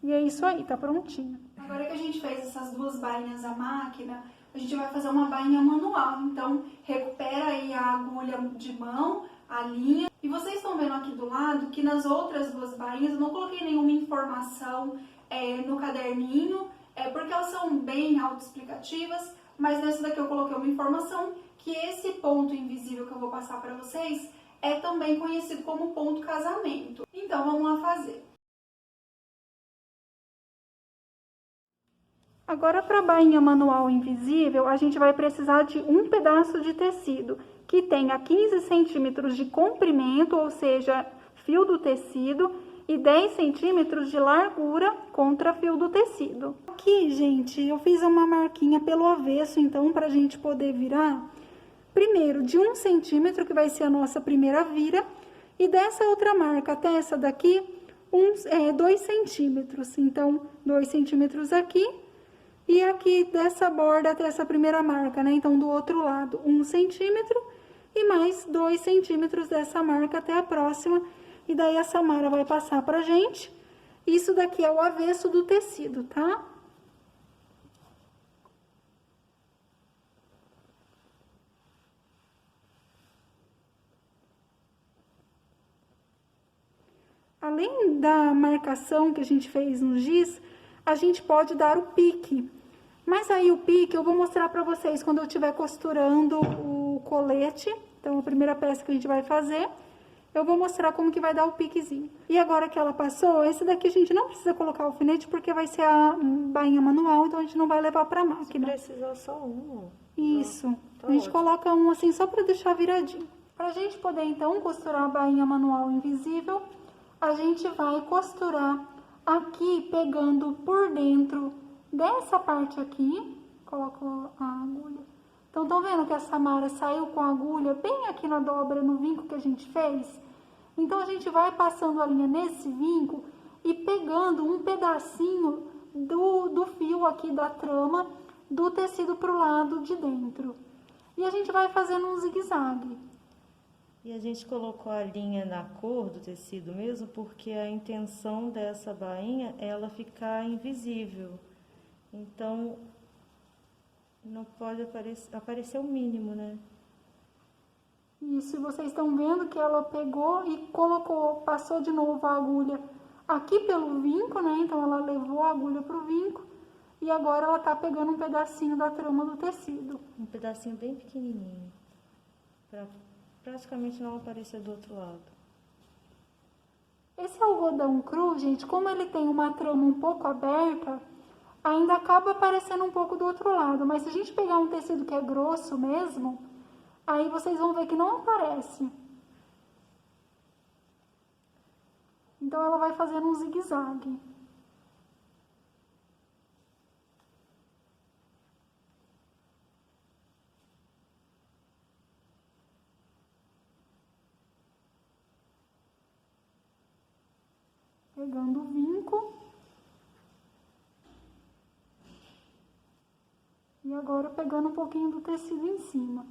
E é isso aí, tá prontinho. Agora que a gente fez essas duas bainhas à máquina, a gente vai fazer uma bainha manual. Então, recupera aí a agulha de mão, a linha. E vocês estão vendo aqui do lado que nas outras duas bainhas eu não coloquei nenhuma informação no caderninho, porque elas são bem autoexplicativas, mas nessa daqui eu coloquei uma informação que esse ponto invisível que eu vou passar para vocês é também conhecido como ponto casamento. Então, vamos lá fazer. Agora, para a bainha manual invisível, a gente vai precisar de um pedaço de tecido que tenha 15 centímetros de comprimento, ou seja, fio do tecido, e 10 centímetros de largura contra fio do tecido. Aqui, gente, eu fiz uma marquinha pelo avesso, então, para a gente poder virar, primeiro de 1 centímetro, que vai ser a nossa primeira vira, e dessa outra marca até essa daqui, 2 centímetros. Então, 2 centímetros aqui. E aqui dessa borda até essa primeira marca, né? Então, do outro lado, 1 centímetro e mais 2 centímetros dessa marca até a próxima. E daí a Samara vai passar pra gente. Isso daqui é o avesso do tecido, tá? Além da marcação que a gente fez no giz, a gente pode dar o pique. Mas aí o pique eu vou mostrar pra vocês quando eu estiver costurando o colete. Então, a primeira peça que a gente vai fazer, eu vou mostrar como que vai dar o piquezinho. E agora que ela passou, esse daqui a gente não precisa colocar alfinete porque vai ser a bainha manual, então a gente não vai levar pra máquina. Precisou só um. Isso. Tá A gente ótimo. coloca um assim só pra deixar viradinho. Pra gente poder então costurar a bainha manual invisível, a gente vai costurar aqui pegando por dentro dessa parte aqui, coloco a agulha. Então, estão vendo que a Samara saiu com a agulha bem aqui na dobra, no vinco que a gente fez? Então, a gente vai passando a linha nesse vinco e pegando um pedacinho do fio aqui da trama do tecido pro lado de dentro. E a gente vai fazendo um zigue-zague. E a gente colocou a linha na cor do tecido mesmo, porque a intenção dessa bainha é ela ficar invisível. Então, não pode aparecer o mínimo, né? Isso, e vocês estão vendo que ela pegou e colocou, passou de novo a agulha aqui pelo vinco, né? Então, ela levou a agulha pro vinco e agora ela tá pegando um pedacinho da trama do tecido. Um pedacinho bem pequenininho, para praticamente não aparecer do outro lado. Esse algodão cru, gente, como ele tem uma trama um pouco aberta, ainda acaba aparecendo um pouco do outro lado. Mas se a gente pegar um tecido que é grosso mesmo, aí vocês vão ver que não aparece. Então, ela vai fazendo um zigue-zague. Pegando o vinco. E agora pegando um pouquinho do tecido em cima.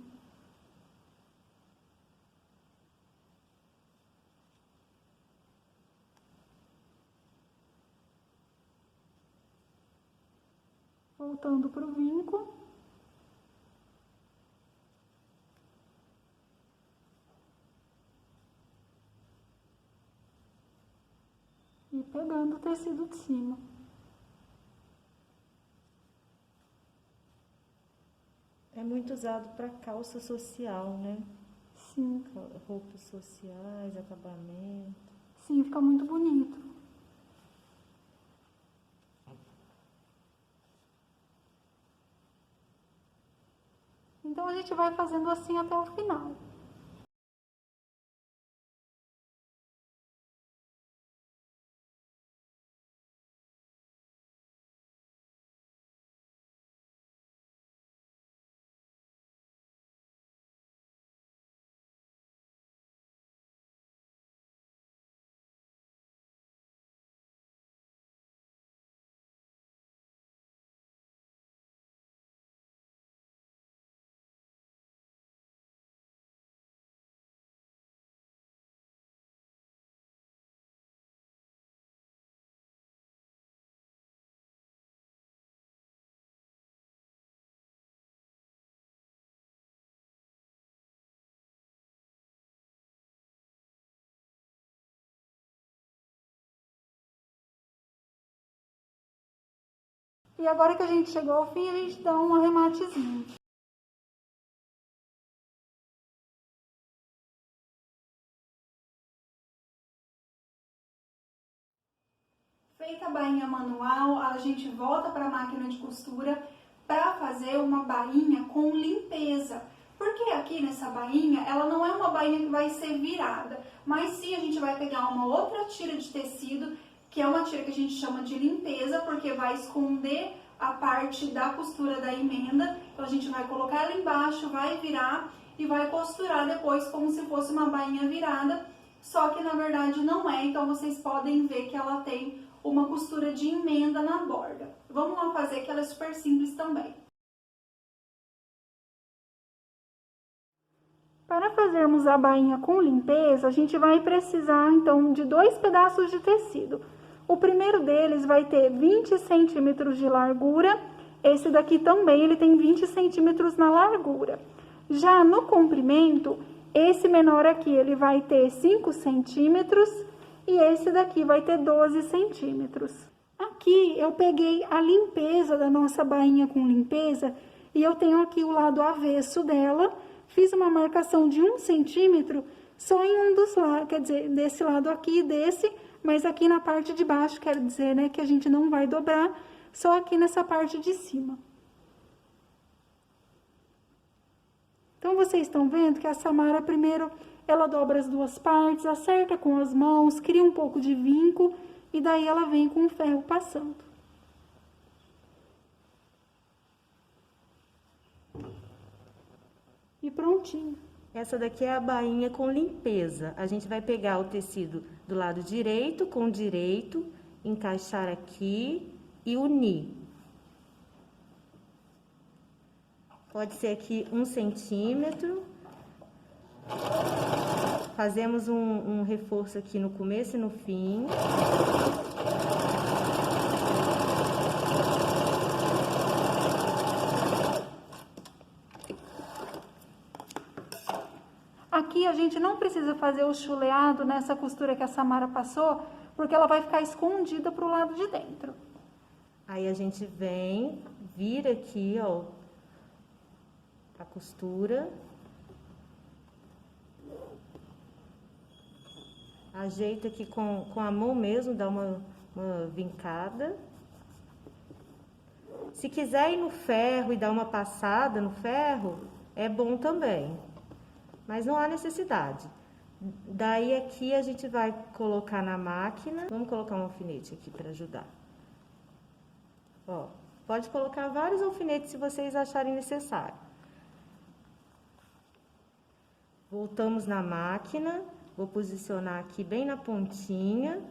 voltando pro vinco. E pegando o tecido de cima. É muito usado para calça social, né? Sim. Roupas sociais, acabamento. Sim, fica muito bonito. Então, a gente vai fazendo assim até o final. E agora que a gente chegou ao fim, a gente dá um arrematezinho. Feita a bainha manual, a gente volta para a máquina de costura para fazer uma bainha com limpeza. Porque aqui nessa bainha, ela não é uma bainha que vai ser virada, mas sim a gente vai pegar uma outra tira de tecido, que é uma tira que a gente chama de limpeza, porque vai esconder a parte da costura da emenda. Então a gente vai colocar ela embaixo, vai virar e vai costurar depois como se fosse uma bainha virada, só que na verdade não é. Então vocês podem ver que ela tem uma costura de emenda na borda. Vamos lá fazer, que ela é super simples também. Para fazermos a bainha com limpeza, a gente vai precisar então de 2 pedaços de tecido. O primeiro deles vai ter 20 centímetros de largura, esse daqui também ele tem 20 centímetros na largura. Já no comprimento, esse menor aqui ele vai ter 5 centímetros e esse daqui vai ter 12 centímetros. Aqui eu peguei a limpeza da nossa bainha com limpeza e eu tenho aqui o lado avesso dela. Fiz uma marcação de 1 centímetro só em um dos lados, quer dizer, desse lado aqui e desse, mas aqui na parte de baixo, quero dizer, né, que a gente não vai dobrar, só aqui nessa parte de cima. Então, vocês estão vendo que a Samara, primeiro, ela dobra as duas partes, acerta com as mãos, cria um pouco de vinco, e daí ela vem com o ferro passando. E prontinho. Essa daqui é a bainha com limpeza. A gente vai pegar o tecido do lado direito com direito, encaixar aqui e unir. Pode ser aqui 1 centímetro. Fazemos um reforço aqui no começo e no fim. Aqui a gente não precisa fazer o chuleado nessa costura que a Samara passou, porque ela vai ficar escondida pro lado de dentro. Aí a gente vem, vira aqui, ó, a costura. Ajeita aqui com a mão mesmo, dá uma vincada. Se quiser ir no ferro e dar uma passada no ferro, é bom também. Mas não há necessidade. Daí aqui a gente vai colocar na máquina. Vamos colocar um alfinete aqui para ajudar. Ó, pode colocar vários alfinetes se vocês acharem necessário. Voltamos na máquina. Vou posicionar aqui bem na pontinha.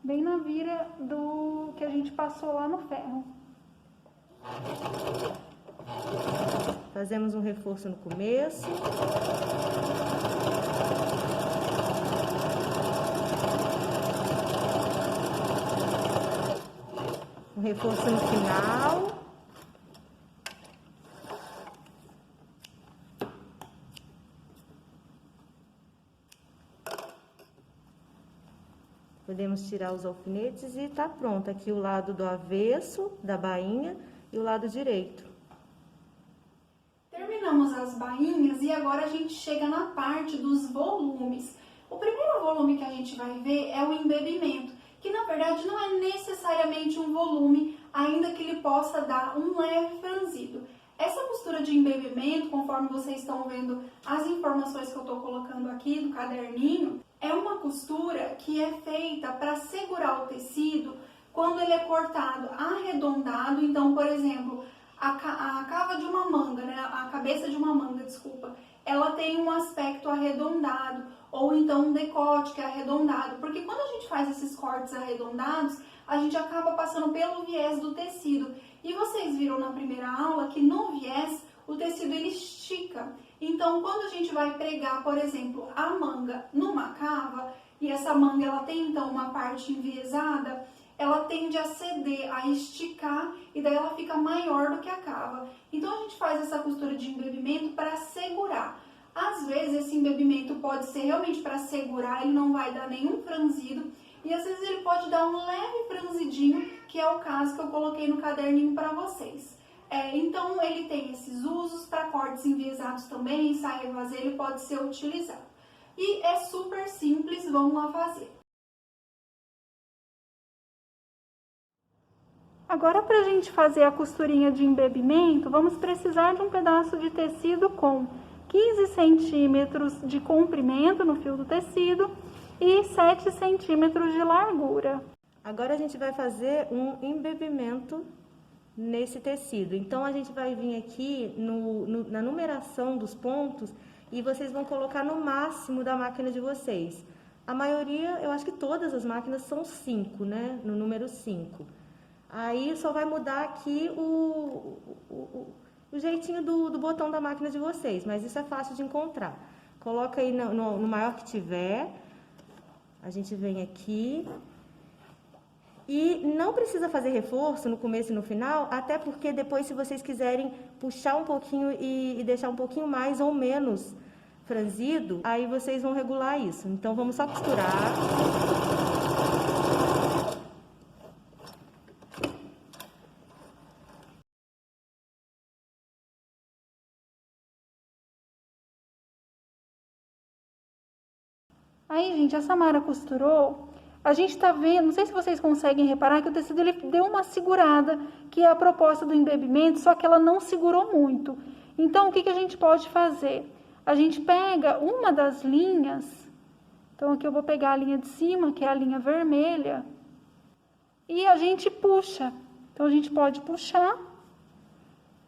Bem na vira do que a gente passou lá no ferro. Fazemos um reforço no começo. Um reforço no final. Podemos tirar os alfinetes e tá pronto. Aqui o lado do avesso da bainha e o lado direito. Terminamos as bainhas e agora a gente chega na parte dos volumes. O primeiro volume que a gente vai ver é o embebimento, que na verdade não é necessariamente um volume, ainda que ele possa dar um leve franzido. Essa costura de embebimento, conforme vocês estão vendo as informações que eu estou colocando aqui do caderninho, é uma costura que é feita para segurar o tecido quando ele é cortado arredondado. Então, por exemplo, a cava de uma manga, né, a cabeça de uma manga, desculpa, ela tem um aspecto arredondado, ou então um decote que é arredondado, porque quando a gente faz esses cortes arredondados, a gente acaba passando pelo viés do tecido. E vocês viram na primeira aula que no viés o tecido ele estica. Então, quando a gente vai pregar, por exemplo, a manga numa cava, e essa manga ela tem então uma parte enviesada, ela tende a ceder, a esticar, e daí ela fica maior do que a cava. Então, a gente faz essa costura de embebimento para segurar. Às vezes, esse embebimento pode ser realmente para segurar, ele não vai dar nenhum franzido, e às vezes ele pode dar um leve franzidinho, que é o caso que eu coloquei no caderninho para vocês. Então, ele tem esses usos para cortes enviesados também, saia vazia, ele pode ser utilizado. E é super simples, vamos lá fazer. Agora, para a gente fazer a costurinha de embebimento, vamos precisar de um pedaço de tecido com 15 centímetros de comprimento no fio do tecido e 7 centímetros de largura. Agora a gente vai fazer um embebimento nesse tecido. Então, a gente vai vir aqui na numeração dos pontos e vocês vão colocar no máximo da máquina de vocês. A maioria, eu acho que todas as máquinas são 5, né? No número 5. Aí só vai mudar aqui o jeitinho do botão da máquina de vocês, mas isso é fácil de encontrar. Coloca aí no maior que tiver. A gente vem aqui. E não precisa fazer reforço no começo e no final, até porque depois, se vocês quiserem puxar um pouquinho e deixar um pouquinho mais ou menos franzido, aí vocês vão regular isso. Então, vamos só costurar. Aí, gente, a Samara costurou. A gente tá vendo, não sei se vocês conseguem reparar que o tecido ele deu uma segurada, que é a proposta do embebimento, só que ela não segurou muito. Então, o que a gente pode fazer? A gente pega uma das linhas, então aqui eu vou pegar a linha de cima, que é a linha vermelha, e a gente puxa. Então, a gente pode puxar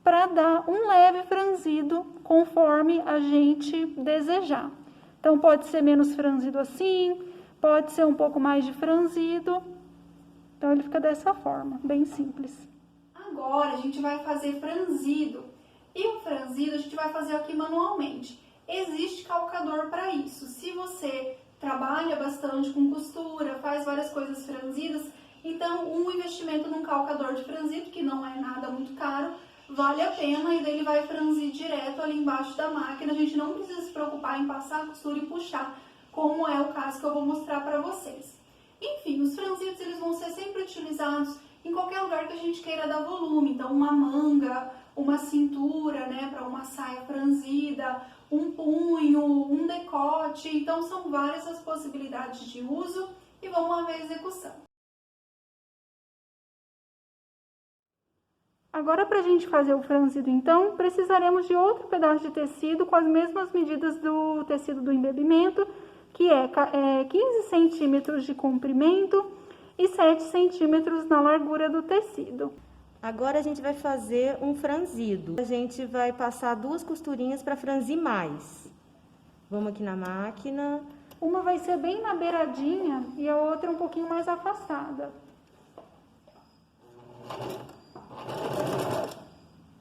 para dar um leve franzido conforme a gente desejar. Então, pode ser menos franzido assim, pode ser um pouco mais de franzido. Então, ele fica dessa forma, bem simples. Agora, a gente vai fazer franzido. E o franzido a gente vai fazer aqui manualmente. Existe calcador para isso. Se você trabalha bastante com costura, faz várias coisas franzidas, então um investimento num calcador de franzido, que não é nada muito caro, vale a pena, e daí ele vai franzir direto ali embaixo da máquina. A gente não precisa se preocupar em passar a costura e puxar, como é o caso que eu vou mostrar para vocês. Enfim, os franzidos eles vão ser sempre utilizados em qualquer lugar que a gente queira dar volume. Então, uma manga, uma cintura, né, para uma saia franzida, um punho, um decote. Então, são várias as possibilidades de uso e vamos lá ver a execução. Agora, para a gente fazer o franzido, então, precisaremos de outro pedaço de tecido com as mesmas medidas do tecido do embebimento, que é 15 centímetros de comprimento e 7 centímetros na largura do tecido. Agora, a gente vai fazer um franzido. A gente vai passar 2 costurinhas para franzir mais. Vamos aqui na máquina. Uma vai ser bem na beiradinha e a outra um pouquinho mais afastada.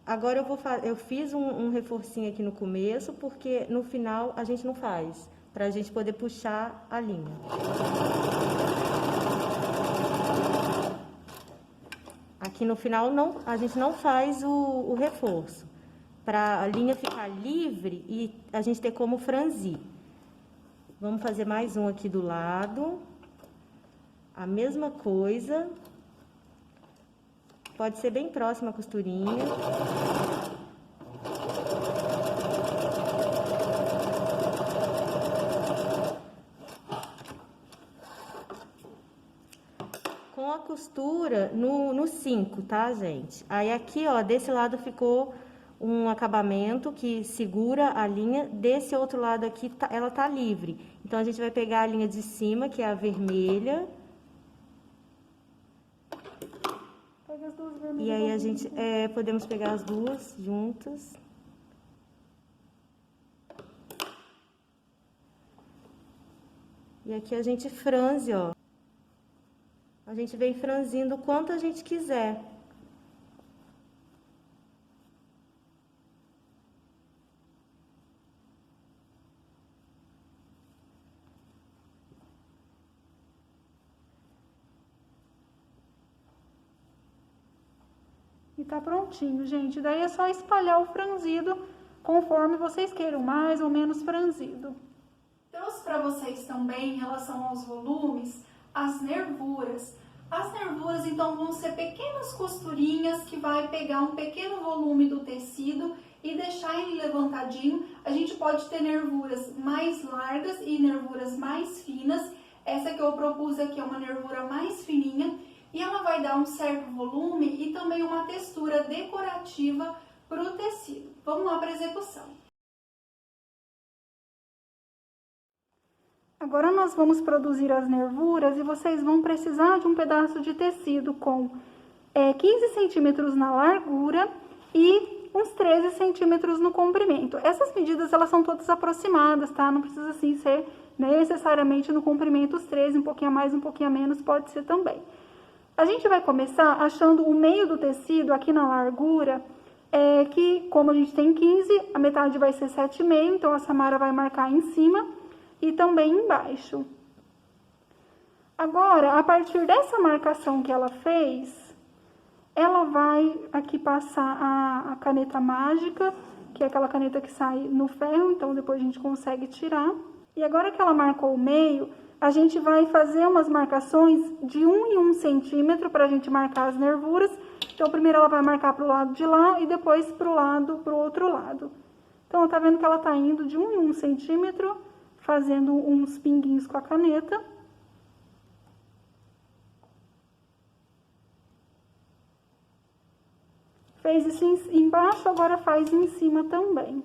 Agora eu fiz um reforcinho aqui no começo, porque no final a gente não faz, para a gente poder puxar a linha. que no final a gente não faz o reforço, para a linha ficar livre e a gente ter como franzir. Vamos fazer mais um aqui do lado. A mesma coisa. Pode ser bem próxima a costurinha. Com a costura no 5, tá, gente? Aí aqui, ó, desse lado ficou um acabamento que segura a linha, desse outro lado aqui ela tá livre. Então, a gente vai pegar a linha de cima, que é a vermelha. Pega as duas vermelhas. E aí, a gente, podemos pegar as duas juntas. E aqui a gente franze, ó. A gente vem franzindo o quanto a gente quiser. E tá prontinho, gente. Daí é só espalhar o franzido conforme vocês queiram, mais ou menos franzido. Trouxe para vocês também, em relação aos volumes, as nervuras. As nervuras, então, vão ser pequenas costurinhas que vai pegar um pequeno volume do tecido e deixar ele levantadinho. A gente pode ter nervuras mais largas e nervuras mais finas. Essa que eu propus aqui é uma nervura mais fininha e ela vai dar um certo volume e também uma textura decorativa para o tecido. Vamos lá para a execução. Agora nós vamos produzir as nervuras e vocês vão precisar de um pedaço de tecido com 15 centímetros na largura e uns 13 centímetros no comprimento. Essas medidas, elas são todas aproximadas, tá? Não precisa, assim, ser necessariamente no comprimento os 13, um pouquinho a mais, um pouquinho a menos, pode ser também. A gente vai começar achando o meio do tecido aqui na largura, que como a gente tem 15, a metade vai ser 7,5, então a Samara vai marcar em cima e também embaixo. Agora, a partir dessa marcação que ela fez, ela vai aqui passar a caneta mágica, que é aquela caneta que sai no ferro, então depois a gente consegue tirar. E agora que ela marcou o meio, a gente vai fazer umas marcações de 1 em 1 centímetro para a gente marcar as nervuras. Então, primeiro ela vai marcar para o lado de lá e depois para o outro lado. Então, tá vendo que ela tá indo de 1 em 1 centímetro, fazendo uns pinguinhos com a caneta. Fez isso embaixo, agora faz em cima também.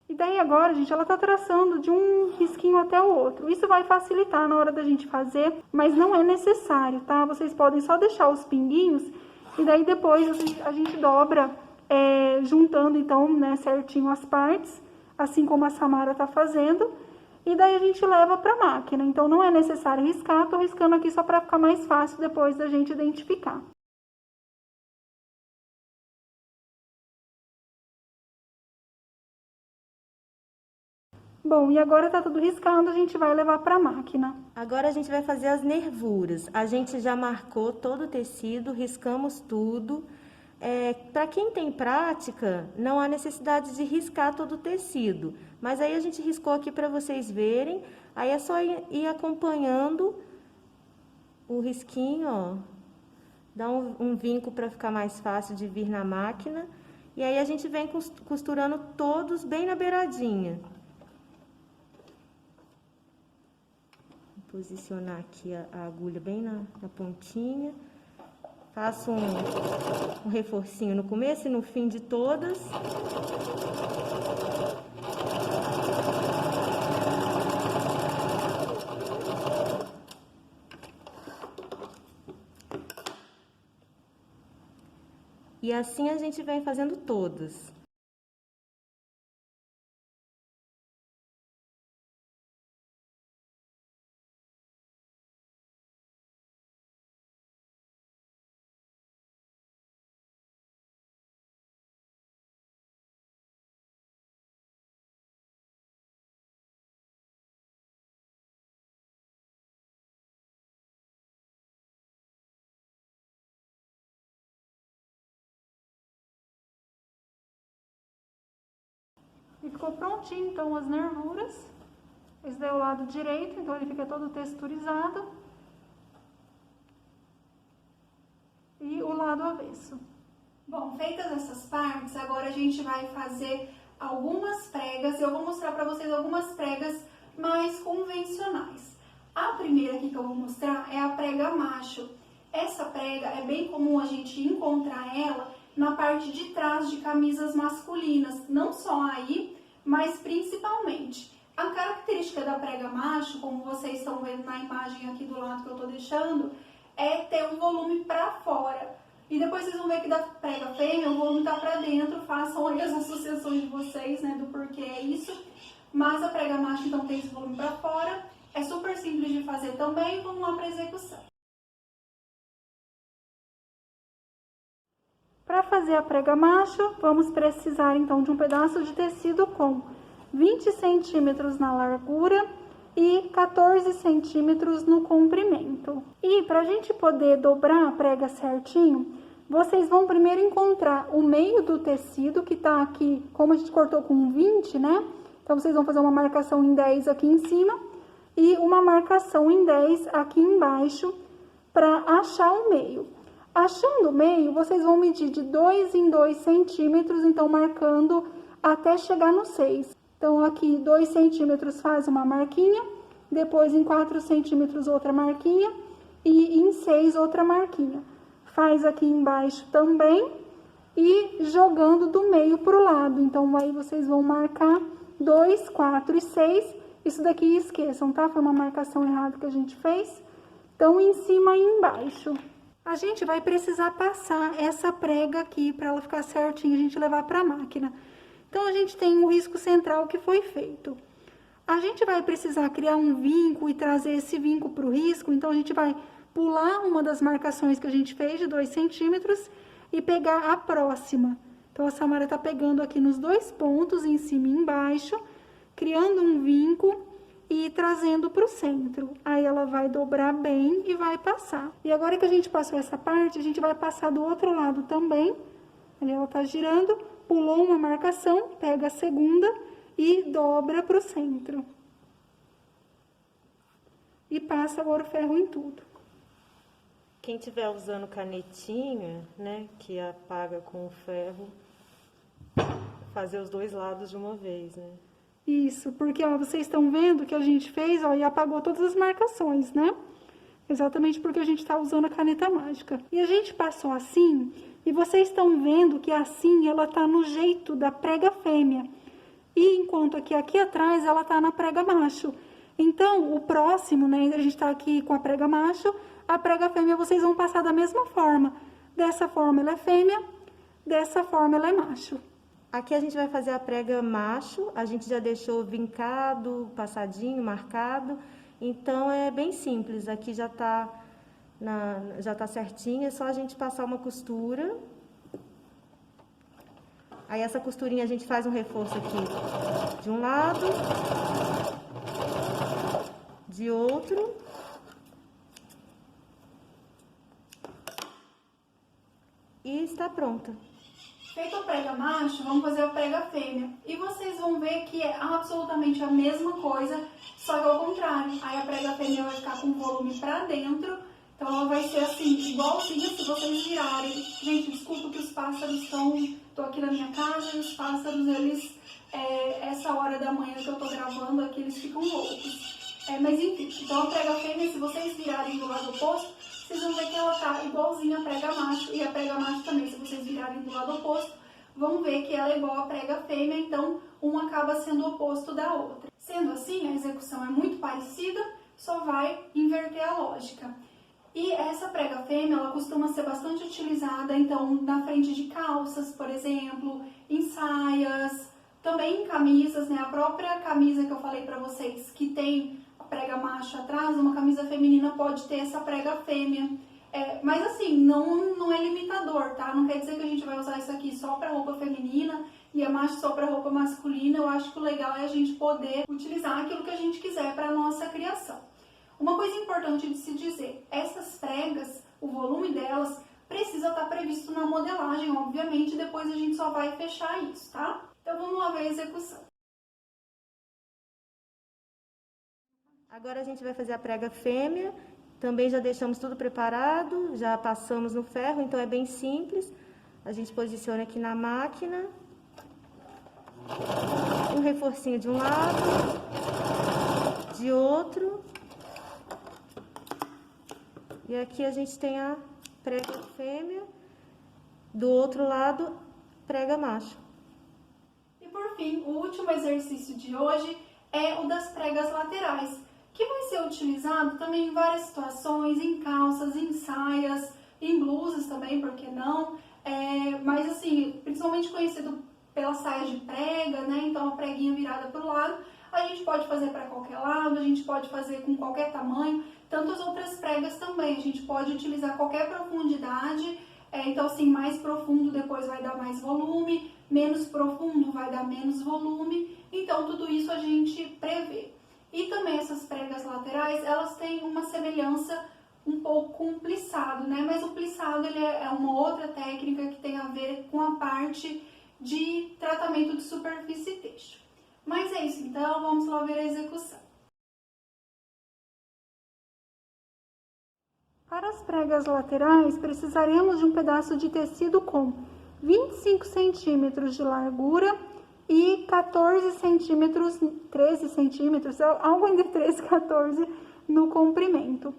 E daí agora, gente, ela tá traçando de um risquinho até o outro. Isso vai facilitar na hora da gente fazer, mas não é necessário, tá? Vocês podem só deixar os pinguinhos e daí depois a gente dobra, juntando então, né, certinho as partes, assim como a Samara tá fazendo. E daí a gente leva pra máquina. Então não é necessário riscar, tô riscando aqui só pra ficar mais fácil depois da gente identificar. Bom, e agora tá tudo riscado, a gente vai levar pra máquina. Agora a gente vai fazer as nervuras. A gente já marcou todo o tecido, riscamos tudo. Para quem tem prática, não há necessidade de riscar todo o tecido. Mas aí a gente riscou aqui para vocês verem. Aí é só ir acompanhando o risquinho, ó. Dá um vinco para ficar mais fácil de vir na máquina. E aí a gente vem costurando todos bem na beiradinha. Posicionar aqui a agulha bem na pontinha. Faço um reforcinho no começo e no fim de todas. E assim a gente vem fazendo todas. E ficou prontinho, então, as nervuras. Esse daí é o lado direito, então ele fica todo texturizado. E o lado avesso. Bom, feitas essas partes, agora a gente vai fazer algumas pregas. Eu vou mostrar para vocês algumas pregas mais convencionais. A primeira aqui que eu vou mostrar é a prega macho. Essa prega é bem comum a gente encontrar ela na parte de trás de camisas masculinas, não só aí, mas principalmente. A característica da prega macho, como vocês estão vendo na imagem aqui do lado que eu estou deixando, é ter um volume para fora. E depois vocês vão ver que da prega fêmea o volume tá para dentro. Façam aí as associações de vocês, né, do porquê é isso. Mas a prega macho então tem esse volume para fora. É super simples de fazer também. Vamos lá para a execução. Para fazer a prega macho, vamos precisar então de um pedaço de tecido com 20 centímetros na largura e 14 centímetros no comprimento. E para a gente poder dobrar a prega certinho, vocês vão primeiro encontrar o meio do tecido, que tá aqui, como a gente cortou com 20, né? Então, vocês vão fazer uma marcação em 10 aqui em cima e uma marcação em 10 aqui embaixo para achar o meio. Achando o meio, vocês vão medir de 2 em 2 centímetros, então marcando até chegar no 6. Então, aqui 2 centímetros faz uma marquinha, depois em 4 centímetros outra marquinha e em 6 outra marquinha. Faz aqui embaixo também e jogando do meio para o lado. Então, aí vocês vão marcar 2, 4 e 6. Isso daqui esqueçam, tá? Foi uma marcação errada que a gente fez. Então, em cima e embaixo. A gente vai precisar passar essa prega aqui para ela ficar certinha, a gente levar para a máquina. Então, a gente tem o risco central que foi feito. A gente vai precisar criar um vinco e trazer esse vinco para o risco, então a gente vai pular uma das marcações que a gente fez de 2 centímetros e pegar a próxima. Então, a Samara tá pegando aqui nos 2 pontos, em cima e embaixo, criando um vinco e trazendo para o centro. Aí ela vai dobrar bem e vai passar. E agora que a gente passou essa parte, a gente vai passar do outro lado também. Ali ela tá girando, pulou uma marcação, pega a segunda e dobra para o centro. E passa agora o ferro em tudo. Quem estiver usando canetinha, né, que apaga com o ferro, fazer os 2 lados de uma vez, né? Isso, porque, ó, vocês estão vendo que a gente fez, ó, e apagou todas as marcações, né? Exatamente porque a gente tá usando a caneta mágica. E a gente passou assim, e vocês estão vendo que assim ela tá no jeito da prega fêmea. E enquanto aqui atrás ela tá na prega macho. Então, o próximo, né, a gente tá aqui com a prega macho, a prega fêmea vocês vão passar da mesma forma. Dessa forma ela é fêmea, dessa forma ela é macho. Aqui a gente vai fazer a prega macho, a gente já deixou vincado, passadinho, marcado, então é bem simples, aqui já tá certinho, é só a gente passar uma costura. Aí essa costurinha a gente faz um reforço aqui de um lado, de outro. E está pronta. Feito a prega macho, vamos fazer a prega fêmea. E vocês vão ver que é absolutamente a mesma coisa, só que ao contrário. Aí a prega fêmea vai ficar com o volume pra dentro, então ela vai ser assim, igualzinha se vocês virarem. Gente, desculpa que os pássaros tô aqui na minha casa e os pássaros, eles, essa hora da manhã que eu tô gravando aqui, eles ficam loucos. Mas enfim, então a prega fêmea, se vocês virarem do lado oposto, vocês vão ver que ela tá igualzinha a prega macho, e a prega macho também, se vocês virarem do lado oposto, vão ver que ela é igual a prega fêmea, então uma acaba sendo o oposto da outra. Sendo assim, a execução é muito parecida, só vai inverter a lógica. E essa prega fêmea, ela costuma ser bastante utilizada, então, na frente de calças, por exemplo, em saias, também em camisas, né? A própria camisa que eu falei pra vocês, que tem prega macho atrás, uma camisa feminina pode ter essa prega fêmea. Mas assim, não é limitador, tá? Não quer dizer que a gente vai usar isso aqui só para roupa feminina e a macho só para roupa masculina. Eu acho que o legal é a gente poder utilizar aquilo que a gente quiser para nossa criação. Uma coisa importante de se dizer, essas pregas, o volume delas precisa estar previsto na modelagem, obviamente, depois a gente só vai fechar isso, tá? Então vamos lá ver a execução. Agora a gente vai fazer a prega fêmea. Também já deixamos tudo preparado, já passamos no ferro, então é bem simples. A gente posiciona aqui na máquina. Um reforcinho de um lado, de outro. E aqui a gente tem a prega fêmea, do outro lado, prega macho. E por fim, o último exercício de hoje é o das pregas laterais, que vai ser utilizado também em várias situações, em calças, em saias, em blusas também, por que não? Mas assim, principalmente conhecido pelas saias de prega, né? Então a preguinha virada para o lado, a gente pode fazer para qualquer lado, a gente pode fazer com qualquer tamanho, tanto as outras pregas também, a gente pode utilizar qualquer profundidade, então assim, mais profundo depois vai dar mais volume, menos profundo vai dar menos volume, então tudo isso a gente prevê. E também essas pregas laterais, elas têm uma semelhança um pouco com o plissado, né? Mas o plissado ele é uma outra técnica que tem a ver com a parte de tratamento de superfície têxtil. Mas é isso, então vamos lá ver a execução. Para as pregas laterais, precisaremos de um pedaço de tecido com 25 centímetros de largura e 14 centímetros, 13 centímetros, algo entre 13 e 14 no comprimento.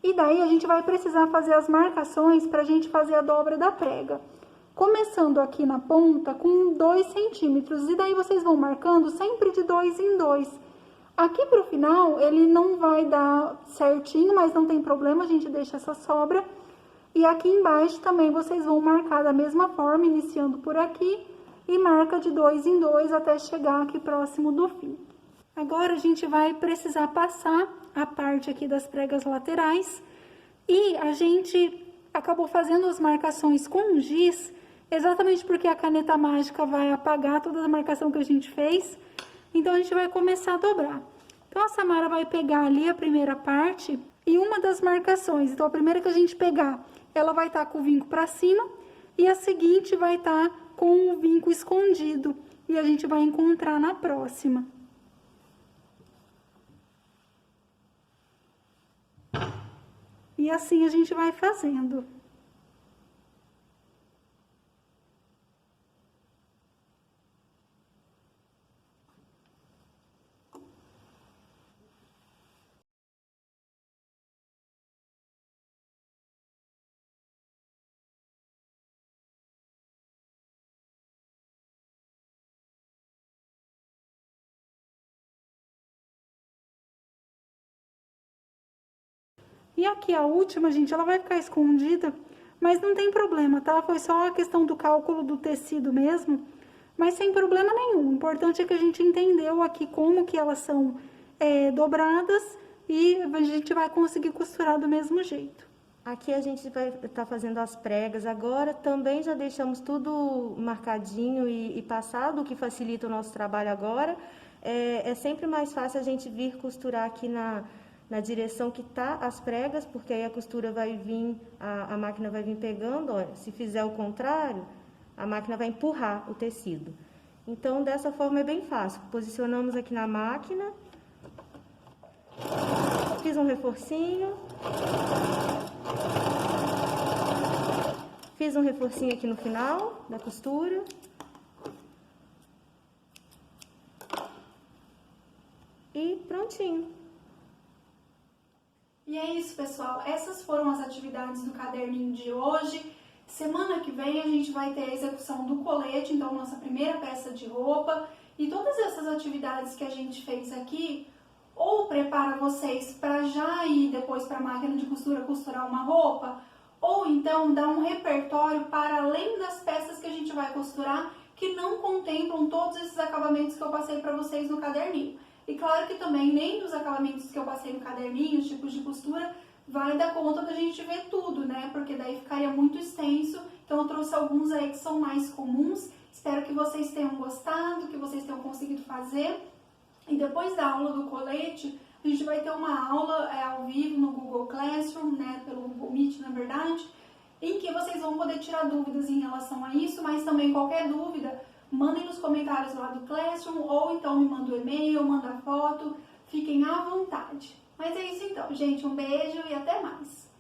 E daí a gente vai precisar fazer as marcações para a gente fazer a dobra da prega. Começando aqui na ponta com 2 centímetros, e daí vocês vão marcando sempre de 2 em 2. Aqui para o final ele não vai dar certinho, mas não tem problema, a gente deixa essa sobra. E aqui embaixo também vocês vão marcar da mesma forma, iniciando por aqui, e marca de 2 em 2 até chegar aqui próximo do fim. Agora a gente vai precisar passar a parte aqui das pregas laterais, e a gente acabou fazendo as marcações com giz, exatamente porque a caneta mágica vai apagar toda a marcação que a gente fez. Então a gente vai começar a dobrar. Então a Samara vai pegar ali a primeira parte e uma das marcações. Então a primeira que a gente pegar, ela vai estar com o vinco para cima, e a seguinte vai estar com o vinco escondido, e a gente vai encontrar na próxima. E assim a gente vai fazendo. E aqui a última, gente, ela vai ficar escondida, mas não tem problema, tá? Foi só a questão do cálculo do tecido mesmo, mas sem problema nenhum. O importante é que a gente entendeu aqui como que elas são dobradas, e a gente vai conseguir costurar do mesmo jeito. Aqui a gente vai estar fazendo as pregas agora, também já deixamos tudo marcadinho e passado, o que facilita o nosso trabalho agora. É sempre mais fácil a gente vir costurar aqui na direção que tá as pregas, porque aí a costura vai vir, a máquina vai vir pegando, olha, se fizer o contrário, a máquina vai empurrar o tecido. Então, dessa forma é bem fácil. Posicionamos aqui na máquina, fiz um reforcinho, fiz um reforcinho aqui no final da costura. E prontinho. E é isso, pessoal. Essas foram as atividades do caderninho de hoje. Semana que vem a gente vai ter a execução do colete, então nossa primeira peça de roupa. E todas essas atividades que a gente fez aqui, ou prepara vocês para já ir depois para a máquina de costura costurar uma roupa, ou então dá um repertório para além das peças que a gente vai costurar, que não contemplam todos esses acabamentos que eu passei para vocês no caderninho. E claro que também nem dos acabamentos que eu passei no caderninho, os tipos de costura, vai dar conta da gente ver tudo, né? Porque daí ficaria muito extenso. Então eu trouxe alguns aí que são mais comuns. Espero que vocês tenham gostado, que vocês tenham conseguido fazer. E depois da aula do colete, a gente vai ter uma aula ao vivo no Google Classroom, né? Pelo Google Meet, na verdade, em que vocês vão poder tirar dúvidas em relação a isso, mas também qualquer dúvida, mandem nos comentários lá do Classroom, ou então me manda um e-mail, manda foto, Fiquem à vontade. Mas é isso então, gente. Um beijo e até mais.